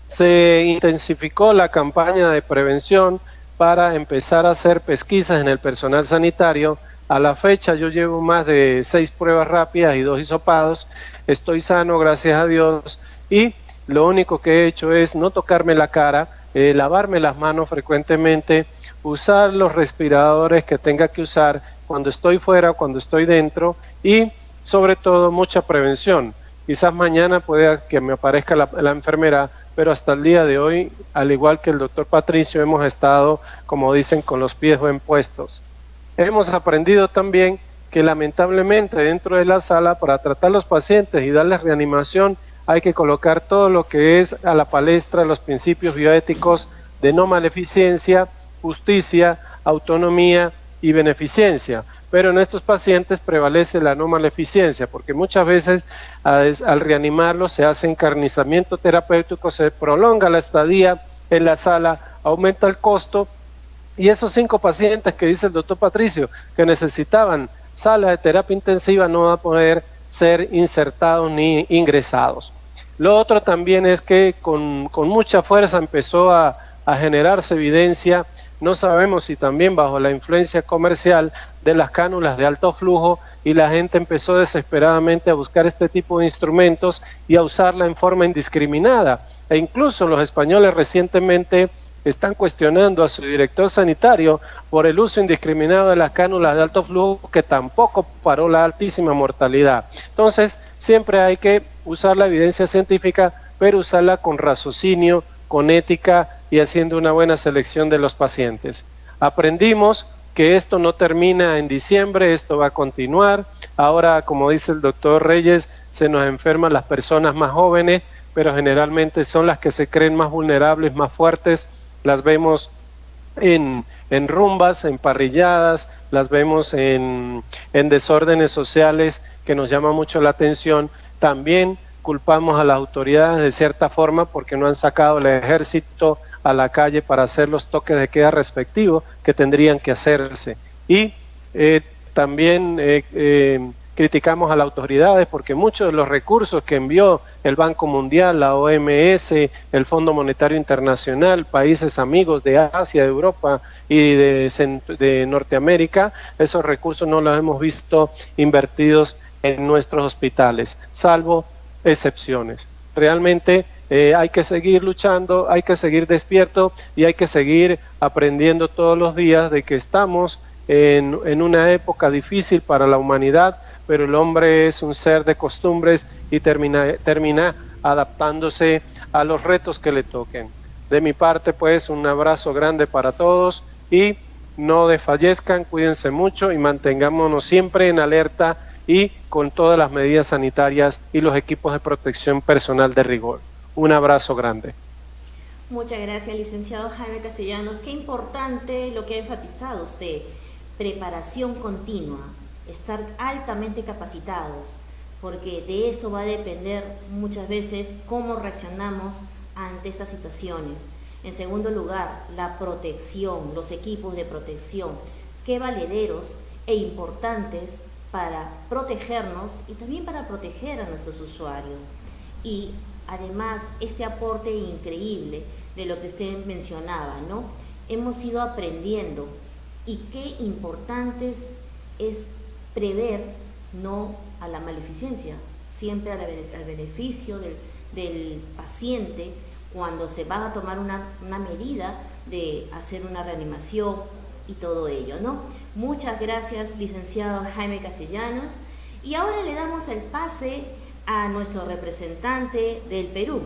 se intensificó la campaña de prevención para empezar a hacer pesquisas en el personal sanitario. A la fecha yo llevo más de 6 pruebas rápidas y 2 hisopados, estoy sano, gracias a Dios, y lo único que he hecho es no tocarme la cara, lavarme las manos frecuentemente, usar los respiradores que tenga que usar cuando estoy fuera, cuando estoy dentro, y sobre todo mucha prevención. Quizás mañana pueda que me aparezca la enfermera, pero hasta el día de hoy, al igual que el doctor Patricio, hemos estado, como dicen, con los pies bien puestos. Hemos aprendido también que lamentablemente dentro de la sala, para tratar a los pacientes y darles reanimación, hay que colocar todo lo que es a la palestra los principios bioéticos de no maleficencia, justicia, autonomía y beneficencia. Pero en estos pacientes prevalece la no maleficencia, porque muchas veces al reanimarlos se hace encarnizamiento terapéutico, se prolonga la estadía en la sala, aumenta el costo, y esos 5 pacientes que dice el doctor Patricio que necesitaban sala de terapia intensiva no van a poder ser insertados ni ingresados. Lo otro también es que con mucha fuerza empezó a generarse evidencia, no sabemos si también bajo la influencia comercial, de las cánulas de alto flujo, y la gente empezó desesperadamente a buscar este tipo de instrumentos y a usarla en forma indiscriminada, e incluso los españoles recientemente están cuestionando a su director sanitario por el uso indiscriminado de las cánulas de alto flujo, que tampoco paró la altísima mortalidad. Entonces siempre hay que usar la evidencia científica, pero usarla con raciocinio, con ética y haciendo una buena selección de los pacientes. Aprendimos que esto no termina en diciembre, esto va a continuar. Ahora, como dice el doctor Reyes, se nos enferman las personas más jóvenes, pero generalmente son las que se creen más vulnerables, más fuertes. Las vemos en rumbas, en parrilladas, las vemos en desórdenes sociales que nos llama mucho la atención. También culpamos a las autoridades de cierta forma porque no han sacado el ejército a la calle para hacer los toques de queda respectivos que tendrían que hacerse. Y también criticamos a las autoridades porque muchos de los recursos que envió el Banco Mundial, la OMS, el Fondo Monetario Internacional, países amigos de Asia, de Europa y de Norteamérica, esos recursos no los hemos visto invertidos en nuestros hospitales, salvo excepciones. Realmente hay que seguir luchando, hay que seguir despierto y hay que seguir aprendiendo todos los días de que estamos en una época difícil para la humanidad, pero el hombre es un ser de costumbres y termina adaptándose a los retos que le toquen. De mi parte, pues, un abrazo grande para todos y no desfallezcan, cuídense mucho y mantengámonos siempre en alerta y con todas las medidas sanitarias y los equipos de protección personal de rigor. Un abrazo grande. Muchas gracias, licenciado Jaime Castellanos. Qué importante lo que ha enfatizado usted, preparación continua, estar altamente capacitados, porque de eso va a depender muchas veces cómo reaccionamos ante estas situaciones. En segundo lugar, la protección, los equipos de protección, qué valederos e importantes para protegernos y también para proteger a nuestros usuarios. Y además, este aporte increíble de lo que usted mencionaba, ¿no? Hemos ido aprendiendo y qué importantes es prever, no a la maleficencia, siempre al beneficio del paciente cuando se va a tomar una medida de hacer una reanimación y todo ello, ¿no? Muchas gracias, licenciado Jaime Castellanos. Y ahora le damos el pase a nuestro representante del Perú,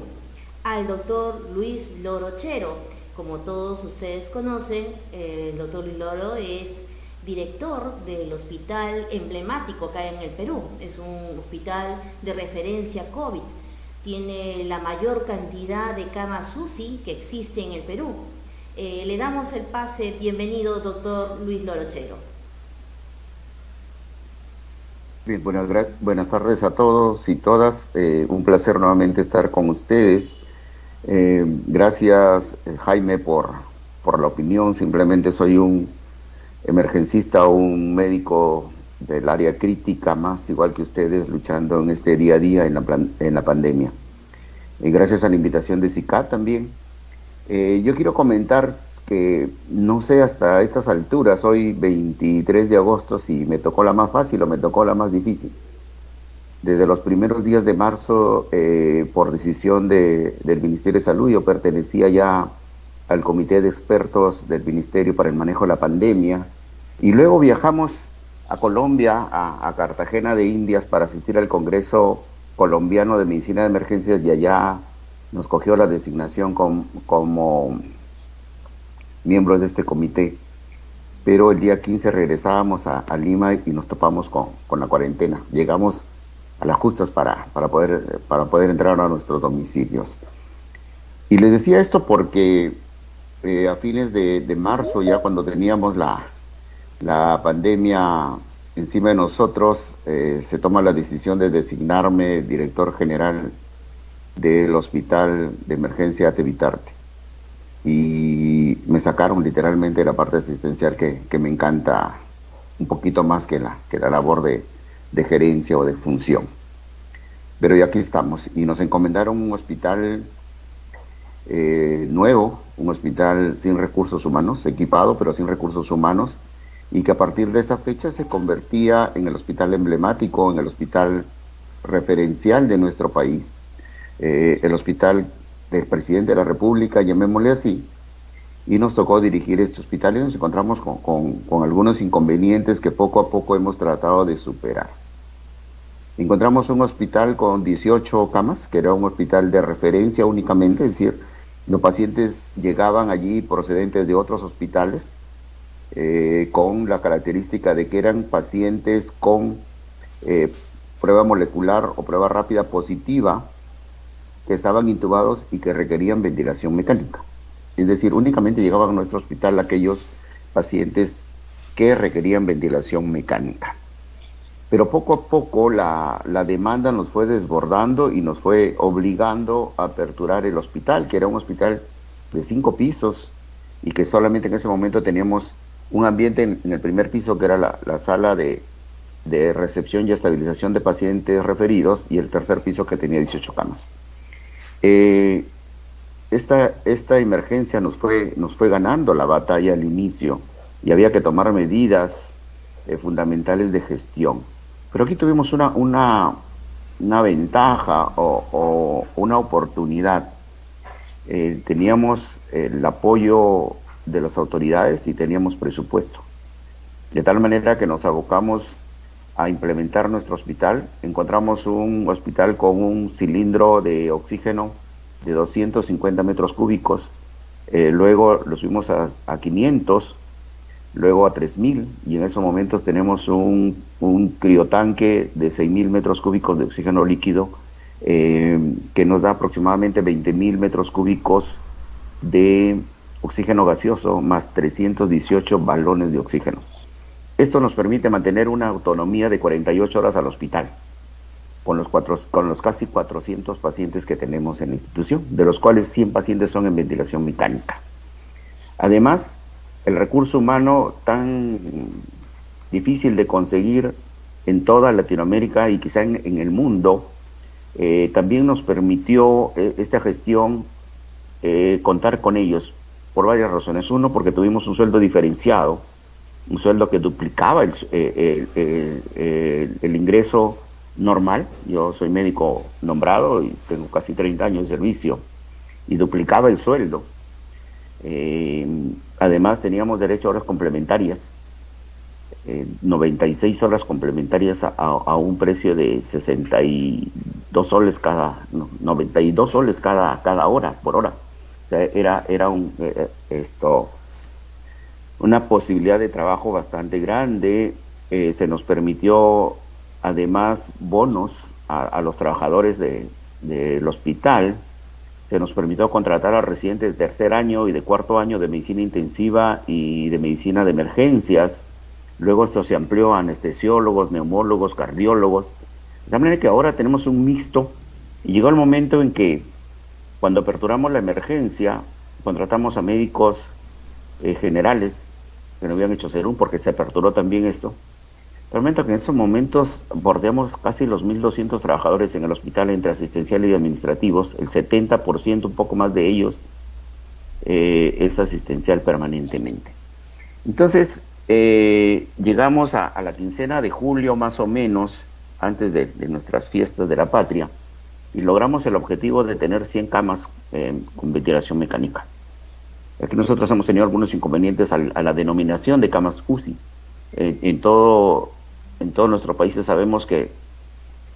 al doctor Luis Lorochero. Como todos ustedes conocen, el doctor Luis Loro es director del hospital emblemático acá en el Perú. Es un hospital de referencia COVID. Tiene la mayor cantidad de camas UCI que existe en el Perú. Le damos el pase. Bienvenido, doctor Luis Lorochero. Bien, buenas tardes a todos y todas. Un placer nuevamente estar con ustedes. Gracias, Jaime, por la opinión. Simplemente soy un emergencista o un médico del área crítica, más igual que ustedes, luchando en este día a día en la pandemia. Gracias a la invitación de SICAT también. Yo quiero comentar que no sé hasta estas alturas, hoy 23 de agosto, si me tocó la más fácil o me tocó la más difícil. Desde los primeros días de marzo, por decisión del Ministerio de Salud, yo pertenecía ya al Comité de Expertos del Ministerio para el Manejo de la Pandemia, y luego viajamos a Colombia, a Cartagena de Indias, para asistir al Congreso Colombiano de Medicina de Emergencias, y allá nos cogió la designación como miembros de este comité. Pero el día 15 regresábamos a Lima y nos topamos con la cuarentena. Llegamos a las justas para poder entrar a nuestros domicilios. Y les decía esto porque a fines de marzo, ya cuando teníamos la pandemia encima de nosotros, se toma la decisión de designarme director general del Hospital de Emergencia Tevitarte. Y me sacaron literalmente de la parte asistencial que me encanta un poquito más que la labor de gerencia o de función. Pero ya aquí estamos, y nos encomendaron un hospital nuevo, un hospital sin recursos humanos, equipado pero sin recursos humanos, y que a partir de esa fecha se convertía en el hospital emblemático, en el hospital referencial de nuestro país, el hospital del presidente de la República, llamémosle así. Y nos tocó dirigir este hospital y nos encontramos con algunos inconvenientes que poco a poco hemos tratado de superar. Encontramos un hospital con 18 camas, que era un hospital de referencia únicamente, es decir, los pacientes llegaban allí procedentes de otros hospitales, con la característica de que eran pacientes con prueba molecular o prueba rápida positiva, que estaban intubados y que requerían ventilación mecánica. Es decir, únicamente llegaban a nuestro hospital aquellos pacientes que requerían ventilación mecánica. Pero poco a poco la demanda nos fue desbordando y nos fue obligando a aperturar el hospital, que era un hospital de 5 pisos y que solamente en ese momento teníamos un ambiente en el primer piso, que era la sala de recepción y estabilización de pacientes referidos, y el tercer piso, que tenía 18 camas. Esta emergencia nos fue ganando la batalla al inicio, y había que tomar medidas fundamentales de gestión. Pero aquí tuvimos una ventaja o una oportunidad. Teníamos el apoyo de las autoridades y teníamos presupuesto, de tal manera que nos abocamos a implementar nuestro hospital. Encontramos un hospital con un cilindro de oxígeno de 250 metros cúbicos, luego lo subimos a 500, luego a 3000, y en esos momentos tenemos un criotanque de 6000 metros cúbicos de oxígeno líquido, que nos da aproximadamente 20.000 metros cúbicos de oxígeno gaseoso, más 318 balones de oxígeno. Esto nos permite mantener una autonomía de 48 horas al hospital. con los casi 400 pacientes que tenemos en la institución, de los cuales 100 pacientes son en ventilación mecánica. Además, el recurso humano tan difícil de conseguir en toda Latinoamérica y quizá en el mundo, también nos permitió esta gestión contar con ellos por varias razones. Uno, porque tuvimos un sueldo diferenciado, un sueldo que duplicaba el ingreso normal. Yo soy médico nombrado y tengo casi 30 años de servicio, y duplicaba el sueldo. Además teníamos derecho a horas complementarias, 96 horas complementarias a un precio de 62 soles cada, no, 92 soles cada hora, por hora. O sea, era una posibilidad de trabajo bastante grande. Se nos permitió además bonos a los trabajadores del hospital. Se nos permitió contratar a residentes de tercer año y de cuarto año de medicina intensiva y de medicina de emergencias. Luego esto se amplió a anestesiólogos, neumólogos, cardiólogos. De manera que ahora tenemos un mixto, y llegó el momento en que, cuando aperturamos la emergencia, contratamos a médicos generales que no habían hecho serum, porque se aperturó también esto. Realmente que en estos momentos bordeamos casi los 1.200 trabajadores en el hospital entre asistenciales y administrativos. El 70%, un poco más de ellos, es asistencial permanentemente. Entonces, llegamos a la quincena de julio más o menos, antes de nuestras fiestas de la patria, y logramos el objetivo de tener 100 camas con ventilación mecánica. Aquí nosotros hemos tenido algunos inconvenientes a la denominación de camas UCI. En todo nuestro país sabemos que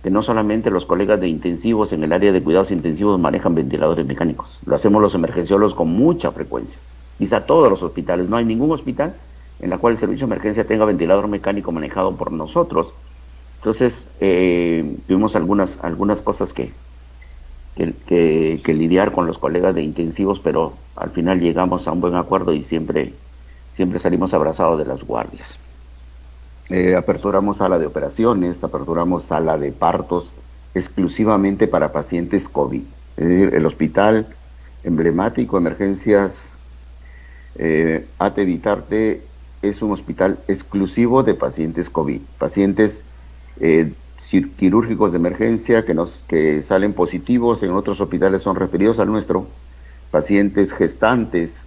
no solamente los colegas de intensivos en el área de cuidados intensivos manejan ventiladores mecánicos, lo hacemos los emergenciólogos con mucha frecuencia. Quizá todos los hospitales, no hay ningún hospital en la cual el servicio de emergencia tenga ventilador mecánico manejado por nosotros. Entonces, tuvimos algunas cosas que lidiar con los colegas de intensivos, pero al final llegamos a un buen acuerdo y siempre salimos abrazados de las guardias. Aperturamos sala de operaciones, aperturamos sala de partos exclusivamente para pacientes COVID. Es decir, el hospital emblemático Emergencias Ate Vitarte es un hospital exclusivo de pacientes COVID, pacientes quirúrgicos de emergencia que salen positivos en otros hospitales son referidos al nuestro, pacientes gestantes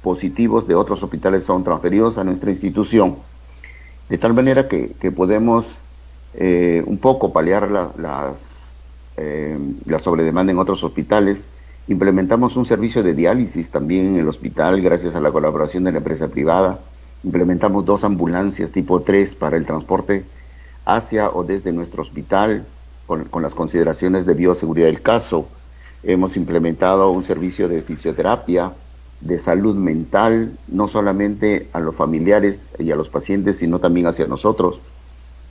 positivos de otros hospitales son transferidos a nuestra institución, de tal manera que podemos un poco paliar la sobredemanda en otros hospitales. Implementamos un servicio de diálisis también en el hospital gracias a la colaboración de la empresa privada. Implementamos 2 ambulancias tipo 3 para el transporte hacia o desde nuestro hospital, con las consideraciones de bioseguridad del caso. Hemos implementado un servicio de fisioterapia, de salud mental, no solamente a los familiares y a los pacientes, sino también hacia nosotros.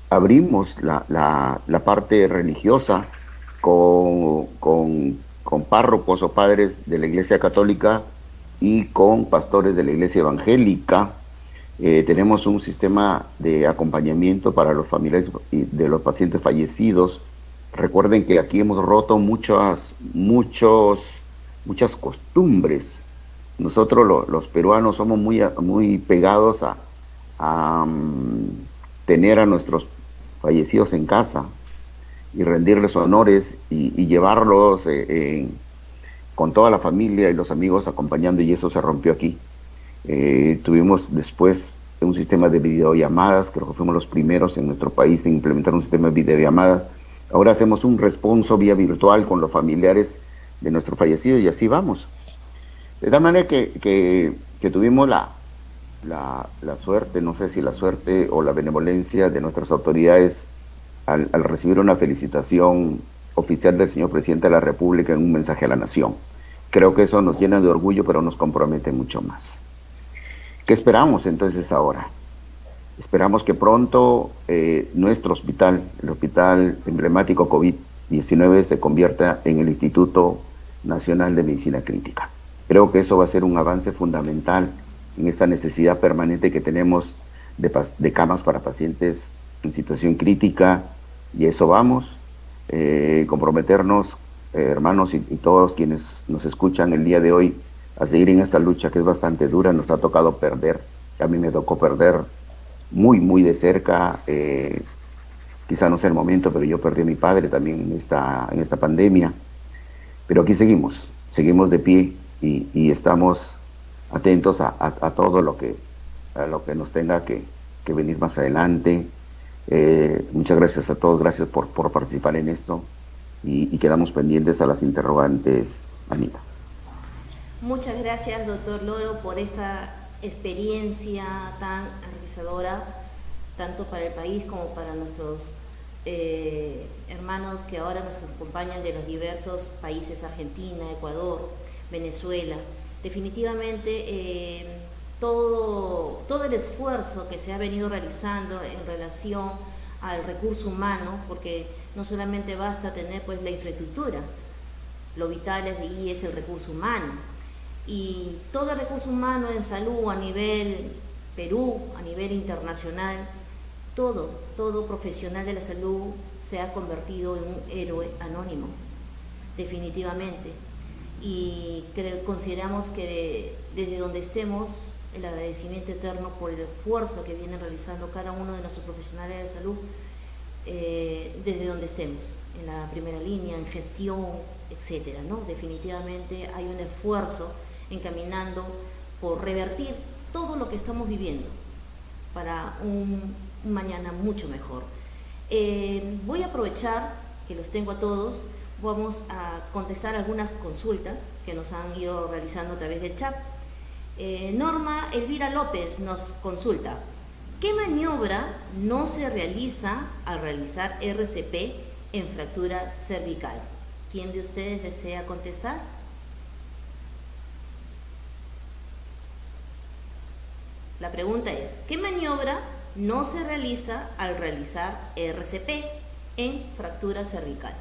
Abrimos la parte religiosa con párrocos o padres de la Iglesia Católica y con pastores de la Iglesia Evangélica. Tenemos un sistema de acompañamiento para los familiares de los pacientes fallecidos. Recuerden que aquí hemos roto muchas costumbres. Nosotros los peruanos somos muy pegados a tener a nuestros fallecidos en casa y rendirles honores y llevarlos con toda la familia y los amigos acompañando, y eso se rompió aquí. Tuvimos después un sistema de videollamadas, creo que fuimos los primeros en nuestro país en implementar un sistema de videollamadas. Ahora hacemos un responso vía virtual con los familiares de nuestros fallecidos y así vamos. De tal manera que tuvimos la suerte, no sé si la suerte o la benevolencia de nuestras autoridades al recibir una felicitación oficial del señor Presidente de la República en un mensaje a la Nación. Creo que eso nos llena de orgullo, pero nos compromete mucho más. ¿Qué esperamos entonces ahora? Esperamos que pronto nuestro hospital, el Hospital Emblemático COVID-19, se convierta en el Instituto Nacional de Medicina Crítica. Creo que eso va a ser un avance fundamental en esta necesidad permanente que tenemos de camas para pacientes en situación crítica, y eso vamos. comprometernos, hermanos y todos quienes nos escuchan el día de hoy, a seguir en esta lucha que es bastante dura. Nos ha tocado perder, a mí me tocó perder muy, muy de cerca, quizá no sea el momento, pero yo perdí a mi padre también en esta pandemia, pero aquí seguimos de pie y estamos atentos a todo lo que nos tenga que venir más adelante. Muchas gracias a todos, gracias por participar en esto y quedamos pendientes a las interrogantes, Anita. Muchas gracias, doctor Loro, por esta experiencia tan enriquecedora, tanto para el país como para nuestros hermanos que ahora nos acompañan de los diversos países, Argentina, Ecuador, Venezuela. Definitivamente todo el esfuerzo que se ha venido realizando en relación al recurso humano, porque no solamente basta tener pues la infraestructura, lo vital es el recurso humano, y todo el recurso humano en salud a nivel Perú, a nivel internacional, todo profesional de la salud se ha convertido en un héroe anónimo, definitivamente. Y consideramos que desde donde estemos, el agradecimiento eterno por el esfuerzo que vienen realizando cada uno de nuestros profesionales de salud, desde donde estemos, en la primera línea, en gestión, etcétera, ¿no? Definitivamente hay un esfuerzo encaminando por revertir todo lo que estamos viviendo para un mañana mucho mejor. Voy a aprovechar que los tengo a todos. Vamos a contestar algunas consultas que nos han ido realizando a través del chat. Norma Elvira López nos consulta: ¿qué maniobra no se realiza al realizar RCP en fractura cervical? ¿Quién de ustedes desea contestar? La pregunta es: ¿qué maniobra no se realiza al realizar RCP en fractura cervical?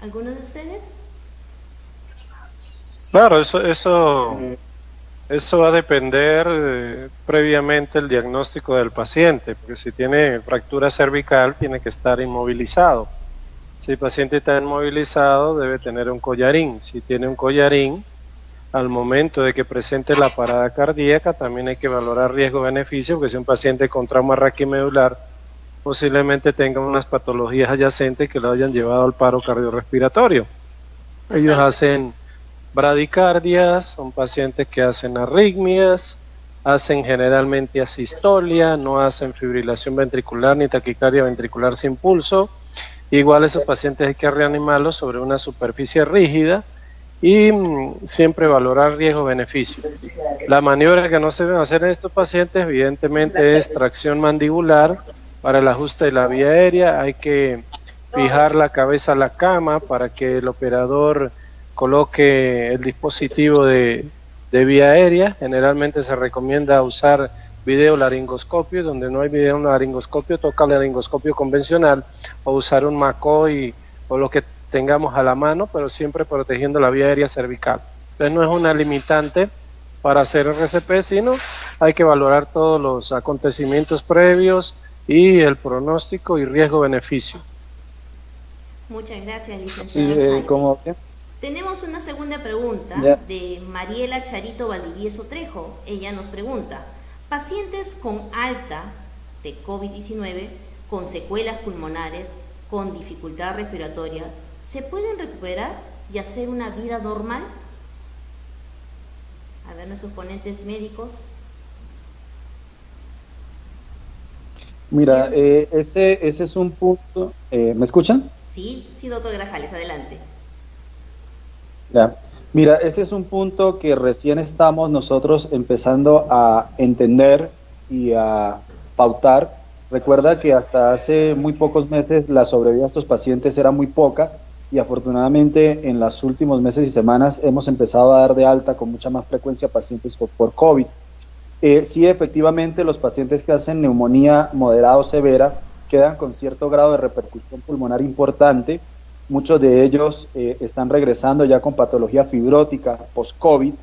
¿Alguno de ustedes? Claro, eso va a depender previamente del diagnóstico del paciente, porque si tiene fractura cervical tiene que estar inmovilizado. Si el paciente está inmovilizado debe tener un collarín. Si tiene un collarín, al momento de que presente la parada cardíaca también hay que valorar riesgo-beneficio, porque si un paciente con trauma raquimedular posiblemente tenga unas patologías adyacentes que lo hayan llevado al paro cardiorrespiratorio. Ellos hacen bradicardias, son pacientes que hacen arritmias, hacen generalmente asistolia, no hacen fibrilación ventricular ni taquicardia ventricular sin pulso. Igual esos pacientes hay que reanimarlos sobre una superficie rígida y siempre valorar riesgo-beneficio. La maniobra que no se debe hacer en estos pacientes evidentemente es tracción mandibular para el ajuste de la vía aérea. Hay que fijar la cabeza a la cama para que el operador coloque el dispositivo de vía aérea. Generalmente se recomienda usar videolaringoscopio. Donde no hay videolaringoscopio, toca el laringoscopio convencional o usar un McCoy o lo que tengamos a la mano, pero siempre protegiendo la vía aérea cervical. Entonces no es una limitante para hacer RCP, sino hay que valorar todos los acontecimientos previos y el pronóstico y riesgo-beneficio. Muchas gracias, licenciado. Sí, tenemos una segunda pregunta de Mariela Charito Valdivieso Trejo. Ella nos pregunta: pacientes con alta de COVID-19, con secuelas pulmonares, con dificultad respiratoria, ¿se pueden recuperar y hacer una vida normal? A ver, nuestros ponentes médicos. Mira, ese es un punto. ¿Me escuchan? Sí, doctor Grajales, adelante. Ya. Mira, ese es un punto que recién estamos nosotros empezando a entender y a pautar. Recuerda que hasta hace muy pocos meses la sobrevida de estos pacientes era muy poca y afortunadamente en los últimos meses y semanas hemos empezado a dar de alta con mucha más frecuencia pacientes por COVID. Sí, efectivamente, los pacientes que hacen neumonía moderada o severa quedan con cierto grado de repercusión pulmonar importante. Muchos de ellos están regresando ya con patología fibrótica post-COVID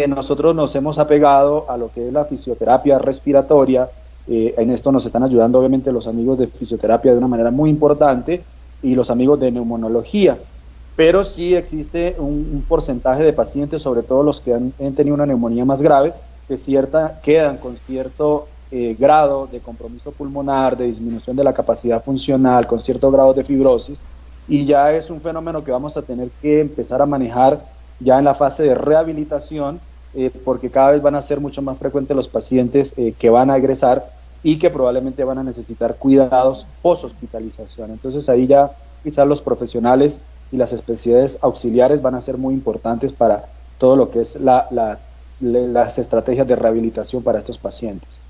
nosotros nos hemos apegado a lo que es la fisioterapia respiratoria, En esto nos están ayudando obviamente los amigos de fisioterapia de una manera muy importante y los amigos de neumonología, pero sí existe un porcentaje de pacientes, sobre todo los que han tenido una neumonía más grave, que quedan con cierto grado de compromiso pulmonar, de disminución de la capacidad funcional, con cierto grado de fibrosis, y ya es un fenómeno que vamos a tener que empezar a manejar ya en la fase de rehabilitación, porque cada vez van a ser mucho más frecuentes los pacientes que van a egresar y que probablemente van a necesitar cuidados post-hospitalización. Entonces ahí ya quizás los profesionales y las especialidades auxiliares van a ser muy importantes para todo lo que es las estrategias de rehabilitación para estos pacientes.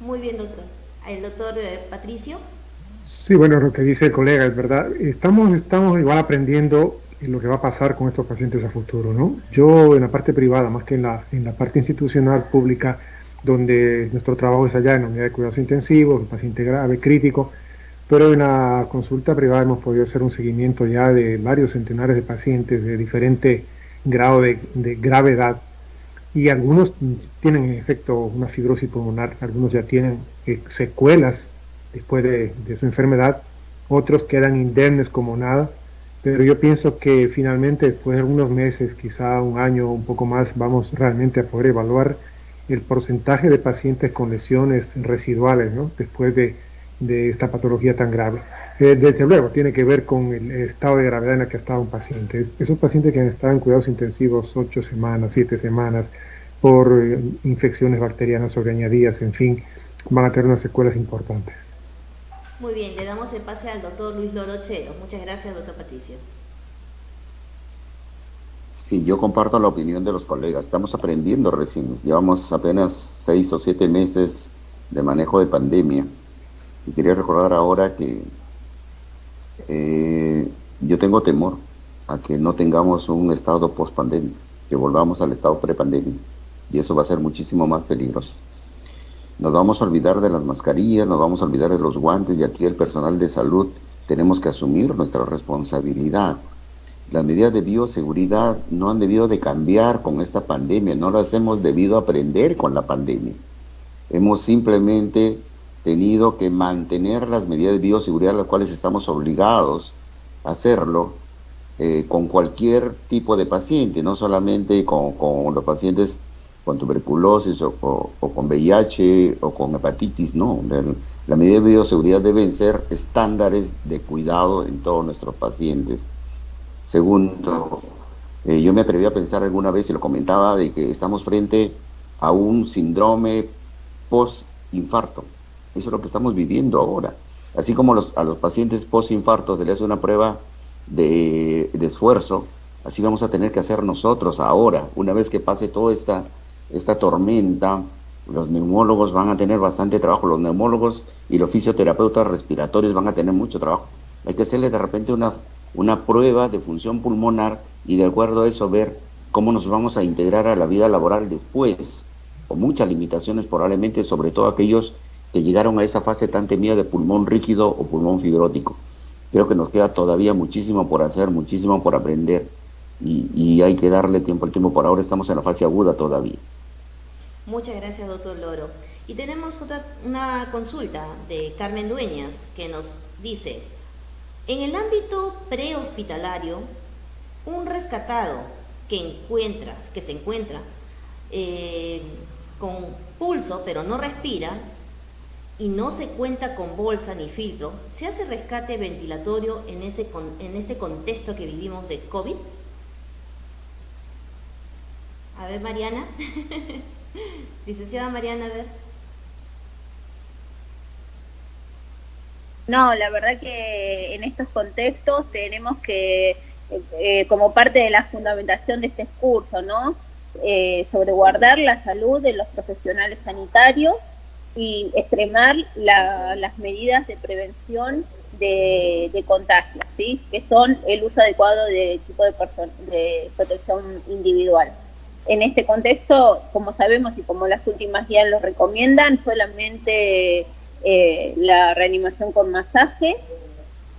Muy bien, doctor. ¿El doctor Patricio? Sí, bueno, lo que dice el colega es verdad. Estamos igual aprendiendo lo que va a pasar con estos pacientes a futuro, ¿no? Yo en la parte privada, más que en la parte institucional, pública, donde nuestro trabajo es allá en la unidad de cuidados intensivos, el paciente grave, crítico, pero en la consulta privada hemos podido hacer un seguimiento ya de varios centenares de pacientes de diferente grado de gravedad, y algunos tienen en efecto una fibrosis pulmonar, algunos ya tienen secuelas después de su enfermedad, otros quedan indemnes como nada, pero yo pienso que finalmente después de algunos meses, quizá un año o un poco más, vamos realmente a poder evaluar el porcentaje de pacientes con lesiones residuales, ¿no?, después de esta patología tan grave. Desde luego, tiene que ver con el estado de gravedad en el que ha estado un paciente. Esos pacientes que han estado en cuidados intensivos 8 semanas, 7 semanas, por infecciones bacterianas sobreañadidas, en fin, van a tener unas secuelas importantes. Muy bien, le damos el pase al doctor Luis Lorochero. Muchas gracias, doctor Patricio. Sí, yo comparto la opinión de los colegas. Estamos aprendiendo recién. Llevamos apenas 6 o 7 meses de manejo de pandemia. Y quería recordar ahora que yo tengo temor a que no tengamos un estado post-pandemia, que volvamos al estado pre-pandemia. Y eso va a ser muchísimo más peligroso. Nos vamos a olvidar de las mascarillas, nos vamos a olvidar de los guantes, y aquí el personal de salud tenemos que asumir nuestra responsabilidad. Las medidas de bioseguridad no han debido de cambiar con esta pandemia, no las hemos debido aprender con la pandemia. Hemos simplemente tenido que mantener las medidas de bioseguridad, las cuales estamos obligados a hacerlo con cualquier tipo de paciente, no solamente con los pacientes con tuberculosis o con VIH o con hepatitis, no. La medida de bioseguridad deben ser estándares de cuidado en todos nuestros pacientes. Segundo, yo me atreví a pensar alguna vez, y lo comentaba, de que estamos frente a un síndrome post-infarto. Eso es lo que estamos viviendo ahora. Así como a los pacientes post-infarto se les hace una prueba de esfuerzo, así vamos a tener que hacer nosotros ahora, una vez que pase toda esta tormenta. Los neumólogos van a tener bastante trabajo, los neumólogos y los fisioterapeutas respiratorios van a tener mucho trabajo. Hay que hacerle de repente una prueba de función pulmonar, y de acuerdo a eso ver cómo nos vamos a integrar a la vida laboral después, con muchas limitaciones probablemente, sobre todo aquellos que llegaron a esa fase tan temida de pulmón rígido o pulmón fibrótico. Creo que nos queda todavía muchísimo por hacer, muchísimo por aprender, y hay que darle tiempo al tiempo. Por ahora estamos en la fase aguda todavía. Muchas gracias, doctor Loro. Y tenemos una consulta de Carmen Dueñas, que nos dice: en el ámbito prehospitalario, un rescatado que se encuentra con pulso pero no respira y no se cuenta con bolsa ni filtro, ¿se hace rescate ventilatorio en este contexto que vivimos de COVID? A ver, Mariana. Licenciada Mariana, a ver. No, la verdad que en estos contextos tenemos que, como parte de la fundamentación de este curso, ¿no?, sobreguardar la salud de los profesionales sanitarios y extremar las medidas de prevención de contagios, ¿sí?, que son el uso adecuado de equipo de protección individual. En este contexto, como sabemos y como las últimas guías lo recomiendan, solamente la reanimación con masaje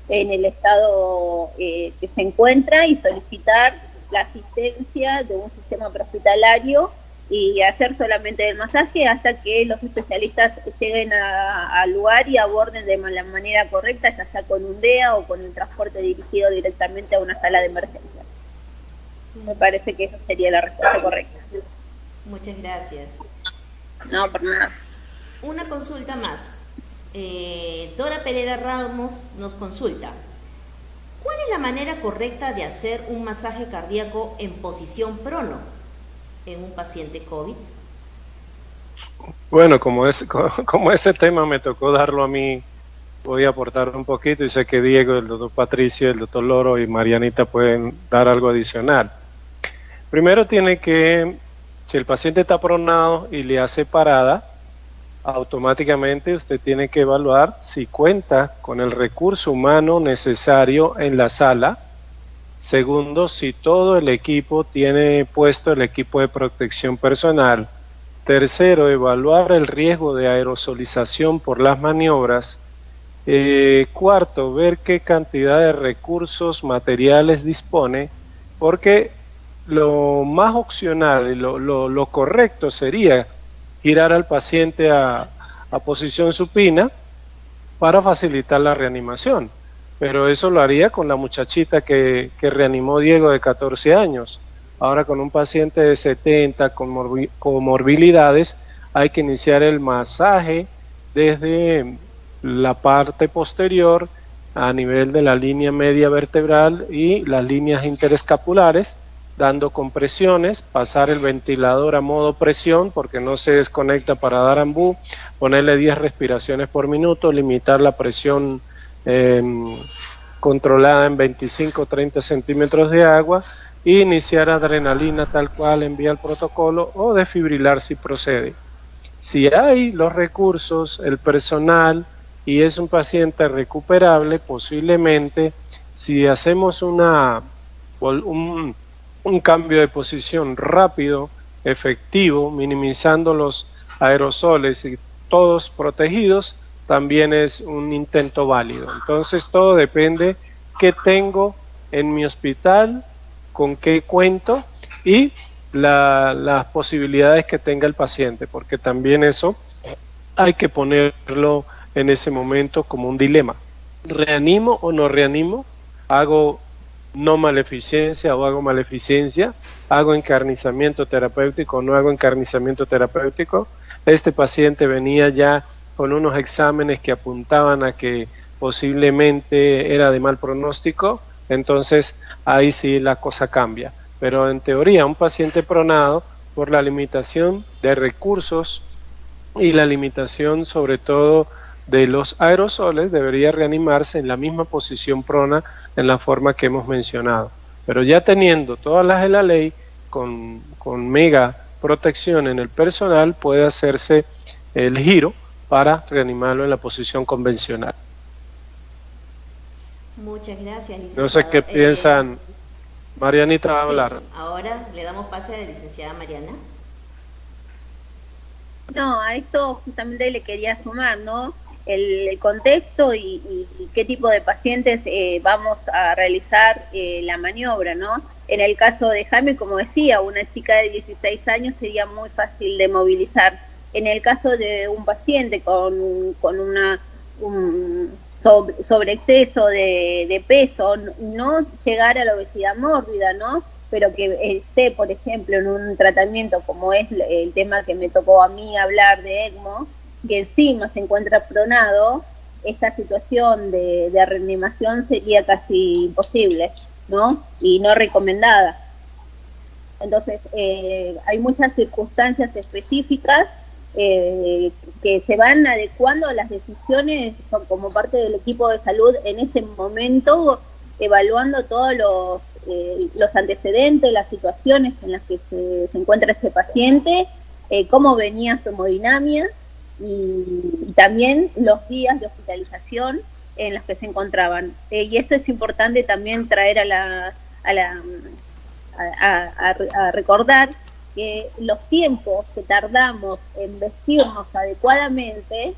en el estado que se encuentra, y solicitar la asistencia de un sistema prehospitalario y hacer solamente el masaje hasta que los especialistas lleguen al lugar y aborden de la manera correcta, ya sea con un DEA o con el transporte dirigido directamente a una sala de emergencia. Me parece que esa sería la respuesta correcta. Muchas gracias. No, por nada. Una consulta más. Dora Pereda Ramos nos consulta. ¿Cuál es la manera correcta de hacer un masaje cardíaco en posición prono en un paciente COVID? Bueno, como ese tema me tocó darlo a mí, voy a aportar un poquito y sé que Diego, el doctor Patricio, el doctor Loro y Marianita pueden dar algo adicional. Primero tiene que, si el paciente está pronado y le hace parada, automáticamente usted tiene que evaluar si cuenta con el recurso humano necesario en la sala. Segundo, si todo el equipo tiene puesto el equipo de protección personal. Tercero, evaluar el riesgo de aerosolización por las maniobras. Cuarto, ver qué cantidad de recursos materiales dispone, porque lo más opcional y lo correcto sería girar al paciente a posición supina para facilitar la reanimación. Pero eso lo haría con la muchachita que reanimó Diego de 14 años. Ahora con un paciente de 70 con comorbilidades hay que iniciar el masaje desde la parte posterior a nivel de la línea media vertebral y las líneas interescapulares, dando compresiones, pasar el ventilador a modo presión porque no se desconecta para dar ambú, ponerle 10 respiraciones por minuto, limitar la presión controlada en 25-30 centímetros de agua e iniciar adrenalina tal cual envía el protocolo o desfibrilar si procede. Si hay los recursos, el personal y es un paciente recuperable, posiblemente si hacemos un cambio de posición rápido, efectivo, minimizando los aerosoles y todos protegidos, también es un intento válido. Entonces todo depende qué tengo en mi hospital, con qué cuento y las posibilidades que tenga el paciente, porque también eso hay que ponerlo en ese momento como un dilema. ¿Reanimo o no reanimo? ¿Hago no maleficencia o hago maleficencia? ¿Hago encarnizamiento terapéutico o no hago encarnizamiento terapéutico? Este paciente venía ya con unos exámenes que apuntaban a que posiblemente era de mal pronóstico, entonces ahí sí la cosa cambia. Pero en teoría un paciente pronado, por la limitación de recursos y la limitación sobre todo de los aerosoles, debería reanimarse en la misma posición prona en la forma que hemos mencionado. Pero ya teniendo todas las de la ley, con mega protección en el personal, puede hacerse el giro para reanimarlo en la posición convencional. Muchas gracias, licenciado. No sé qué piensan. Marianita va a hablar. Ahora le damos pase a la licenciada Mariana. No, a esto justamente le quería sumar, ¿no? El contexto y qué tipo de pacientes vamos a realizar la maniobra, ¿no? En el caso de Jaime, como decía, una chica de 16 años sería muy fácil de movilizar. En el caso de un paciente con un sobreexceso de peso, no llegar a la obesidad mórbida, ¿no? Pero que esté, por ejemplo, en un tratamiento como es el tema que me tocó a mí hablar de ECMO, que encima se encuentra pronado, esta situación de reanimación sería casi imposible, ¿no? Y no recomendada. Entonces, hay muchas circunstancias específicas que se van adecuando a las decisiones como parte del equipo de salud en ese momento, evaluando todos los antecedentes, las situaciones en las que se encuentra ese paciente, cómo venía su hemodinamia y también los días de hospitalización en los que se encontraban. Y esto es importante también traer a recordar que los tiempos que tardamos en vestirnos adecuadamente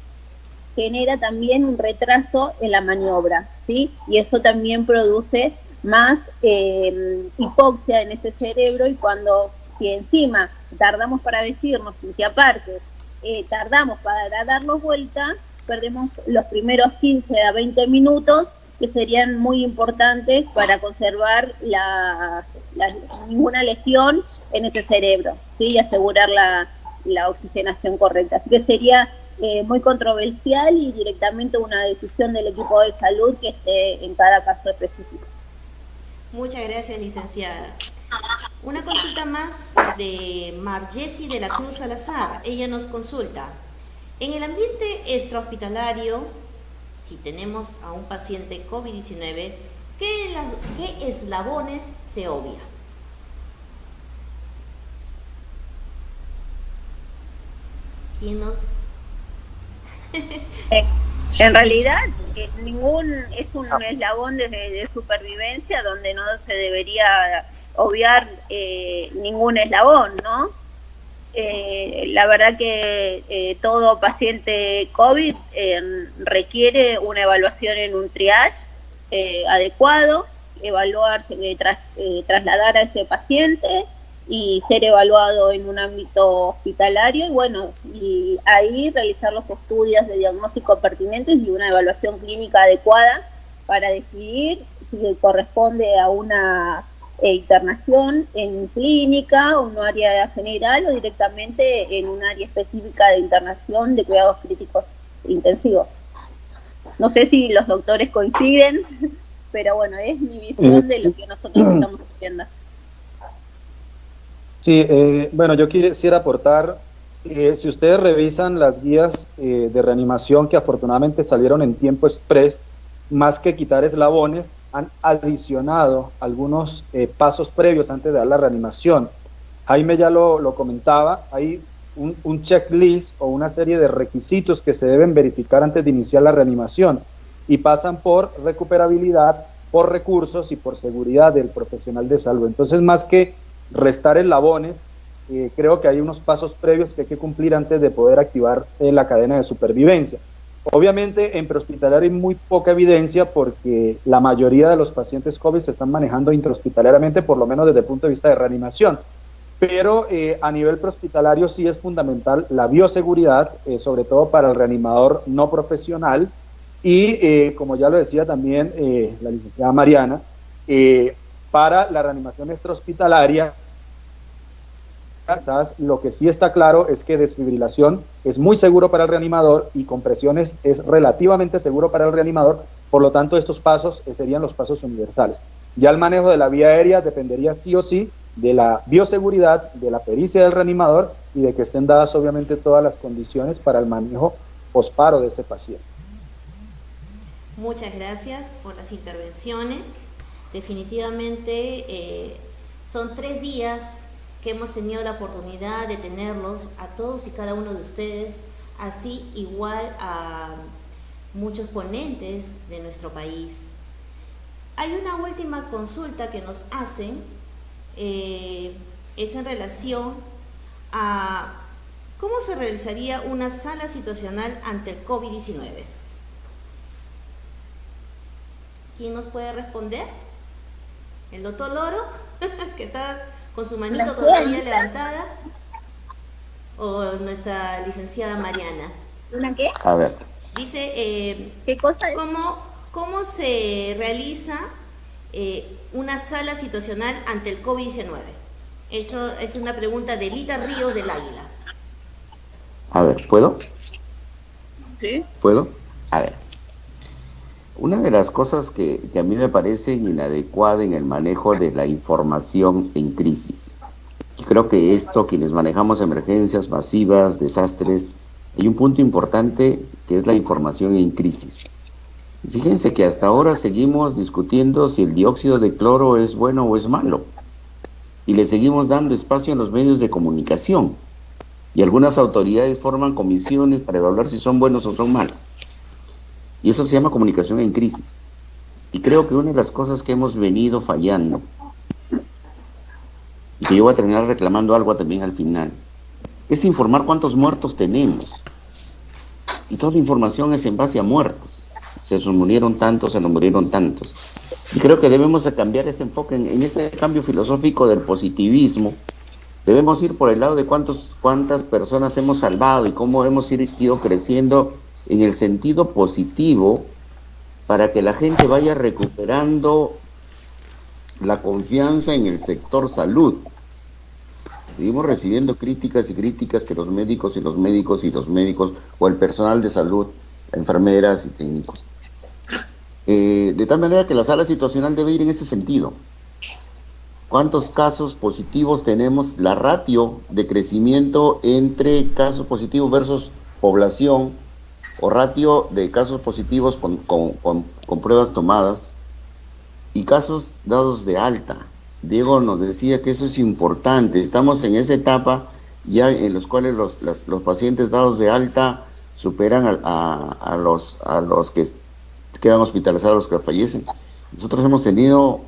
genera también un retraso en la maniobra, ¿sí? Y eso también produce más hipoxia en ese cerebro, y cuando si encima tardamos para vestirnos, y si aparte tardamos para darnos vuelta, perdemos los primeros 15 a 20 minutos que serían muy importantes para conservar ninguna lesión en ese cerebro, ¿sí? Y asegurar la oxigenación correcta. Así que sería muy controversial y directamente una decisión del equipo de salud que esté en cada caso específico. Muchas gracias, licenciada. Una consulta más de Marjesi de la Cruz Salazar. Ella nos consulta: en el ambiente extrahospitalario, si tenemos a un paciente COVID-19, ¿qué eslabones se obvia? ¿Quién nos...? En realidad, es un eslabón de supervivencia donde no se debería obviar ningún eslabón, ¿no? La verdad que todo paciente COVID requiere una evaluación en un triage adecuado, trasladar a ese paciente y ser evaluado en un ámbito hospitalario, y bueno, y ahí realizar los estudios de diagnóstico pertinentes y una evaluación clínica adecuada para decidir si corresponde a una internación en clínica o en un área general o directamente en un área específica de internación de cuidados críticos intensivos. No sé si los doctores coinciden, pero bueno, es mi visión de lo que nosotros estamos haciendo. Sí, bueno, yo quisiera aportar, si ustedes revisan las guías de reanimación que afortunadamente salieron en tiempo express, más que quitar eslabones, han adicionado algunos pasos previos antes de dar la reanimación. Jaime ya lo comentaba, hay un checklist o una serie de requisitos que se deben verificar antes de iniciar la reanimación y pasan por recuperabilidad, por recursos y por seguridad del profesional de salud. Entonces, más que restar eslabones, creo que hay unos pasos previos que hay que cumplir antes de poder activar la cadena de supervivencia. Obviamente en prehospitalario hay muy poca evidencia porque la mayoría de los pacientes COVID se están manejando intrahospitalariamente, por lo menos desde el punto de vista de reanimación, pero a nivel prehospitalario sí es fundamental la bioseguridad, sobre todo para el reanimador no profesional y como ya lo decía también la licenciada Mariana, para la reanimación extrahospitalaria, quizás lo que sí está claro es que desfibrilación es muy seguro para el reanimador y compresiones es relativamente seguro para el reanimador, por lo tanto estos pasos serían los pasos universales. Ya el manejo de la vía aérea dependería sí o sí de la bioseguridad, de la pericia del reanimador y de que estén dadas obviamente todas las condiciones para el manejo posparo de ese paciente. Muchas gracias por las intervenciones. Definitivamente son 3 días que hemos tenido la oportunidad de tenerlos a todos y cada uno de ustedes, así igual a muchos ponentes de nuestro país. Hay una última consulta que nos hacen, es en relación a cómo se realizaría una sala situacional ante el COVID-19. ¿Quién nos puede responder? ¿El doctor Loro? Que está con su manito todavía levantada, o nuestra licenciada Mariana. ¿Una qué? A ver. Dice, ¿qué cosa es? ¿Cómo se realiza una sala situacional ante el COVID-19? Eso es una pregunta de Lita Ríos del Águila. A ver, ¿puedo? Sí. ¿Puedo? A ver. Una de las cosas que a mí me parece inadecuada en el manejo de la información en crisis, y creo que esto, quienes manejamos emergencias masivas, desastres, hay un punto importante que es la información en crisis. Fíjense que hasta ahora seguimos discutiendo si el dióxido de cloro es bueno o es malo, y le seguimos dando espacio en los medios de comunicación, y algunas autoridades forman comisiones para evaluar si son buenos o son malos. Y eso se llama comunicación en crisis. Y creo que una de las cosas que hemos venido fallando, y que yo voy a terminar reclamando algo también al final, es informar cuántos muertos tenemos. Y toda la información es en base a muertos. Se nos murieron tantos, se nos murieron tantos. Y creo que debemos de cambiar ese enfoque en este cambio filosófico del positivismo, Debemos ir por el lado de cuántas personas hemos salvado y cómo hemos ido creciendo en el sentido positivo para que la gente vaya recuperando la confianza en el sector salud. Seguimos recibiendo críticas y críticas que los médicos o el personal de salud, enfermeras y técnicos. De tal manera que la sala situacional debe ir en ese sentido. ¿Cuántos casos positivos tenemos? La ratio de crecimiento entre casos positivos versus población, o ratio de casos positivos con pruebas tomadas y casos dados de alta. Diego nos decía que eso es importante. Estamos en esa etapa ya en los cuales los pacientes dados de alta superan a los que quedan hospitalizados, los que fallecen. Nosotros hemos tenido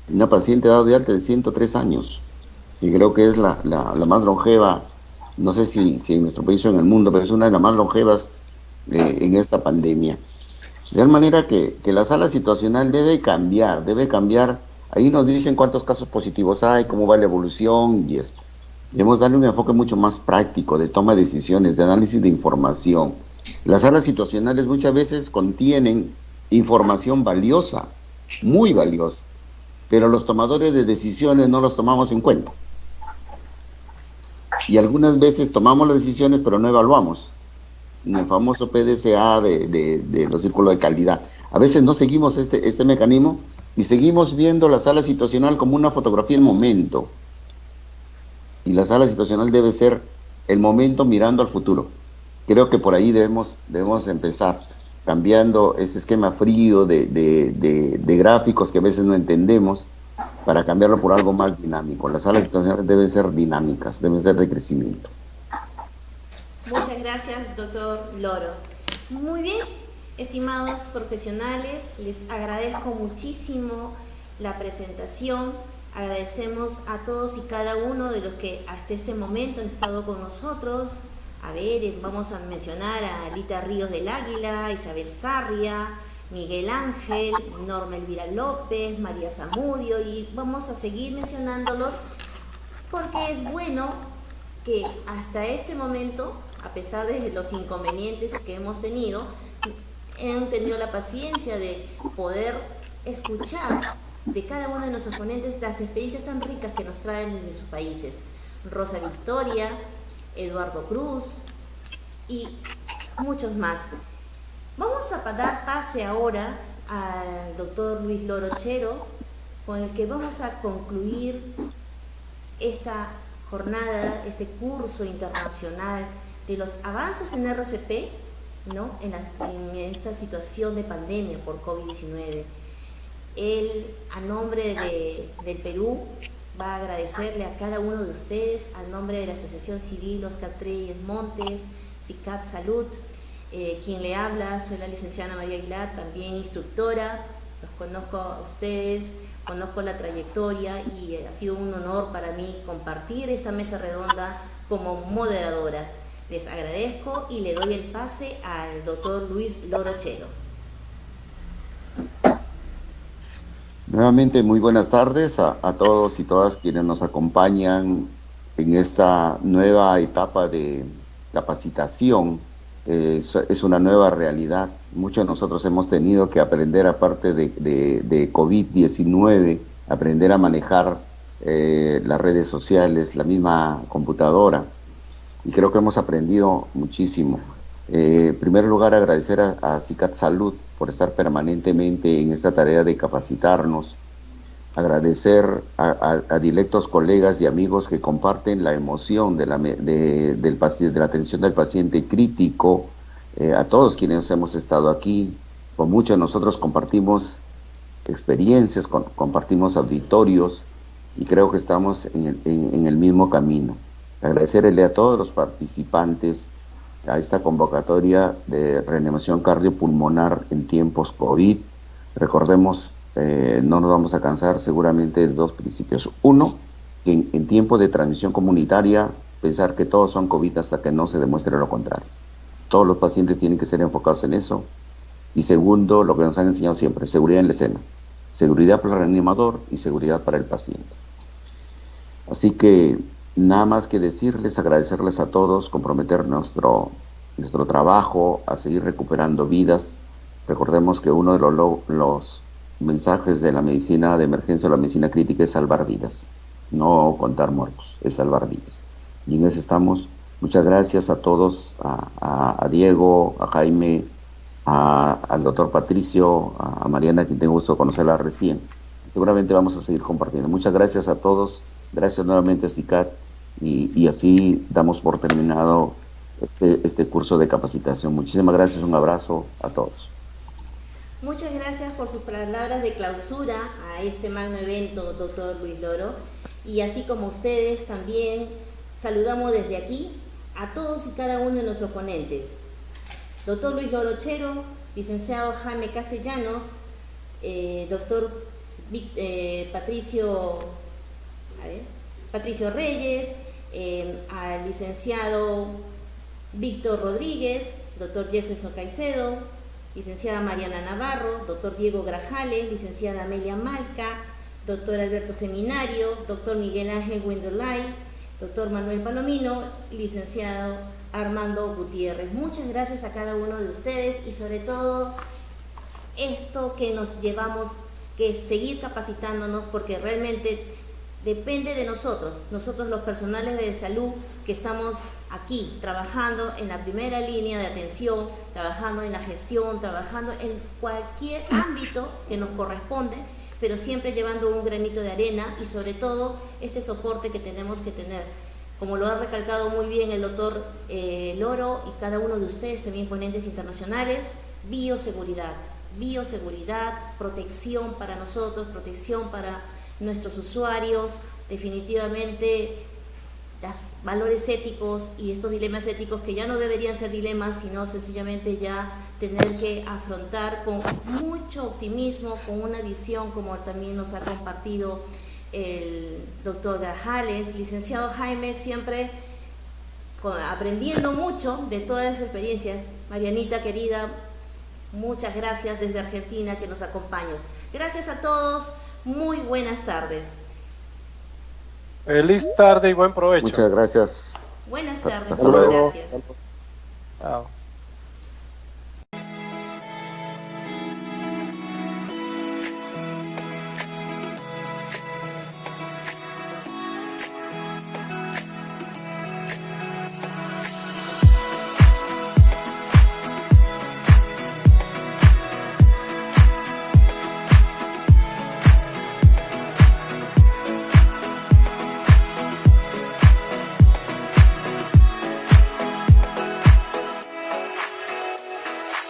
una paciente dada de alta de 103 años, y creo que es la más longeva, no sé si en nuestro país o en el mundo, pero es una de las más longevas en esta pandemia. De tal manera que la sala situacional debe cambiar. Ahí nos dicen cuántos casos positivos hay, cómo va la evolución y esto. Debemos darle un enfoque mucho más práctico de toma de decisiones, de análisis de información. Las salas situacionales muchas veces contienen información valiosa, muy valiosa, pero los tomadores de decisiones no los tomamos en cuenta. Y algunas veces tomamos las decisiones pero no evaluamos. En el famoso PDCA de los círculos de calidad. A veces no seguimos este mecanismo y seguimos viendo la sala situacional como una fotografía del momento. Y la sala situacional debe ser el momento mirando al futuro. Creo que por ahí debemos empezar, cambiando ese esquema frío de gráficos que a veces no entendemos, para cambiarlo por algo más dinámico. Las salas situacionales deben ser dinámicas, deben ser de crecimiento. Muchas gracias, doctor Loro. Muy bien, estimados profesionales, les agradezco muchísimo la presentación. Agradecemos a todos y cada uno de los que hasta este momento han estado con nosotros. A ver, vamos a mencionar a Alita Ríos del Águila, Isabel Sarria, Miguel Ángel, Norma Elvira López, María Zamudio, y vamos a seguir mencionándolos porque es bueno que hasta este momento, a pesar de los inconvenientes que hemos tenido, han tenido la paciencia de poder escuchar de cada uno de nuestros ponentes las experiencias tan ricas que nos traen desde sus países. Rosa Victoria, Eduardo Cruz y muchos más. Vamos a dar pase ahora al doctor Luis Loro Chero, con el que vamos a concluir esta jornada, este curso internacional de los avances en RCP, ¿no? en esta situación de pandemia por COVID-19. Él, a nombre del Perú, va a agradecerle a cada uno de ustedes, al nombre de la Asociación Civil Oscar Treyes Montes, CICAT Salud. Quien le habla, soy la licenciada María Aguilar, también instructora. Los conozco a ustedes, conozco la trayectoria y ha sido un honor para mí compartir esta mesa redonda como moderadora. Les agradezco y le doy el pase al doctor Luis Loro Chero. Nuevamente, muy buenas tardes a todos y todas quienes nos acompañan en esta nueva etapa de capacitación. Es una nueva realidad. Muchos de nosotros hemos tenido que aprender, aparte de COVID-19, aprender a manejar las redes sociales, la misma computadora, y creo que hemos aprendido muchísimo. En primer lugar, agradecer a CICAT Salud por estar permanentemente en esta tarea de capacitarnos, agradecer a directos colegas y amigos que comparten la emoción de la atención del paciente crítico, a todos quienes hemos estado aquí. Con muchos de nosotros compartimos experiencias, compartimos auditorios, y creo que estamos en el mismo camino. Agradecerle a todos los participantes a esta convocatoria de reanimación cardiopulmonar en tiempos COVID. Recordemos, no nos vamos a cansar seguramente de dos principios. Uno, que en tiempos de transmisión comunitaria, pensar que todos son COVID hasta que no se demuestre lo contrario. Todos los pacientes tienen que ser enfocados en eso. Y segundo, lo que nos han enseñado siempre, seguridad en la escena. Seguridad para el reanimador y seguridad para el paciente. Así que nada más que decirles, agradecerles a todos, comprometer nuestro trabajo a seguir recuperando vidas. Recordemos que uno de los mensajes de la medicina de emergencia o la medicina crítica es salvar vidas, no contar muertos, es salvar vidas. Y en eso estamos. Muchas gracias a todos, a Diego, a Jaime, al doctor Patricio, a Mariana, quien tengo gusto de conocerla recién. Seguramente vamos a seguir compartiendo. Muchas gracias a todos, gracias nuevamente a CICAT, y así damos por terminado este curso de capacitación. Muchísimas gracias, un abrazo a todos. Muchas gracias por sus palabras de clausura a este magno evento, doctor Luis Loro. Y así como ustedes también saludamos desde aquí a todos y cada uno de nuestros ponentes. Doctor Luis Loro Chero, licenciado Jaime Castellanos, doctor Patricio Reyes, al licenciado Víctor Rodríguez, doctor Jefferson Caicedo, licenciada Mariana Navarro, doctor Diego Grajales, licenciada Amelia Malca, doctor Alberto Seminario, doctor Miguel Ángel Wendelay, doctor Manuel Palomino, licenciado Armando Gutiérrez. Muchas gracias a cada uno de ustedes y sobre todo esto que nos llevamos, que es seguir capacitándonos, porque realmente depende de nosotros los personales de salud que estamos aquí trabajando en la primera línea de atención, trabajando en la gestión, trabajando en cualquier ámbito que nos corresponde, pero siempre llevando un granito de arena y sobre todo este soporte que tenemos que tener. Como lo ha recalcado muy bien el doctor Loro y cada uno de ustedes, también ponentes internacionales, bioseguridad, protección para nosotros, protección para nuestros usuarios, definitivamente los valores éticos y estos dilemas éticos que ya no deberían ser dilemas, sino sencillamente ya tener que afrontar con mucho optimismo, con una visión como también nos ha compartido el doctor Grajales, licenciado Jaime, siempre aprendiendo mucho de todas esas experiencias. Marianita querida, muchas gracias desde Argentina que nos acompañas. Gracias a todos, muy buenas tardes. Feliz tarde y buen provecho. Muchas gracias. Buenas tardes, Hasta muchas luego. gracias. Chao.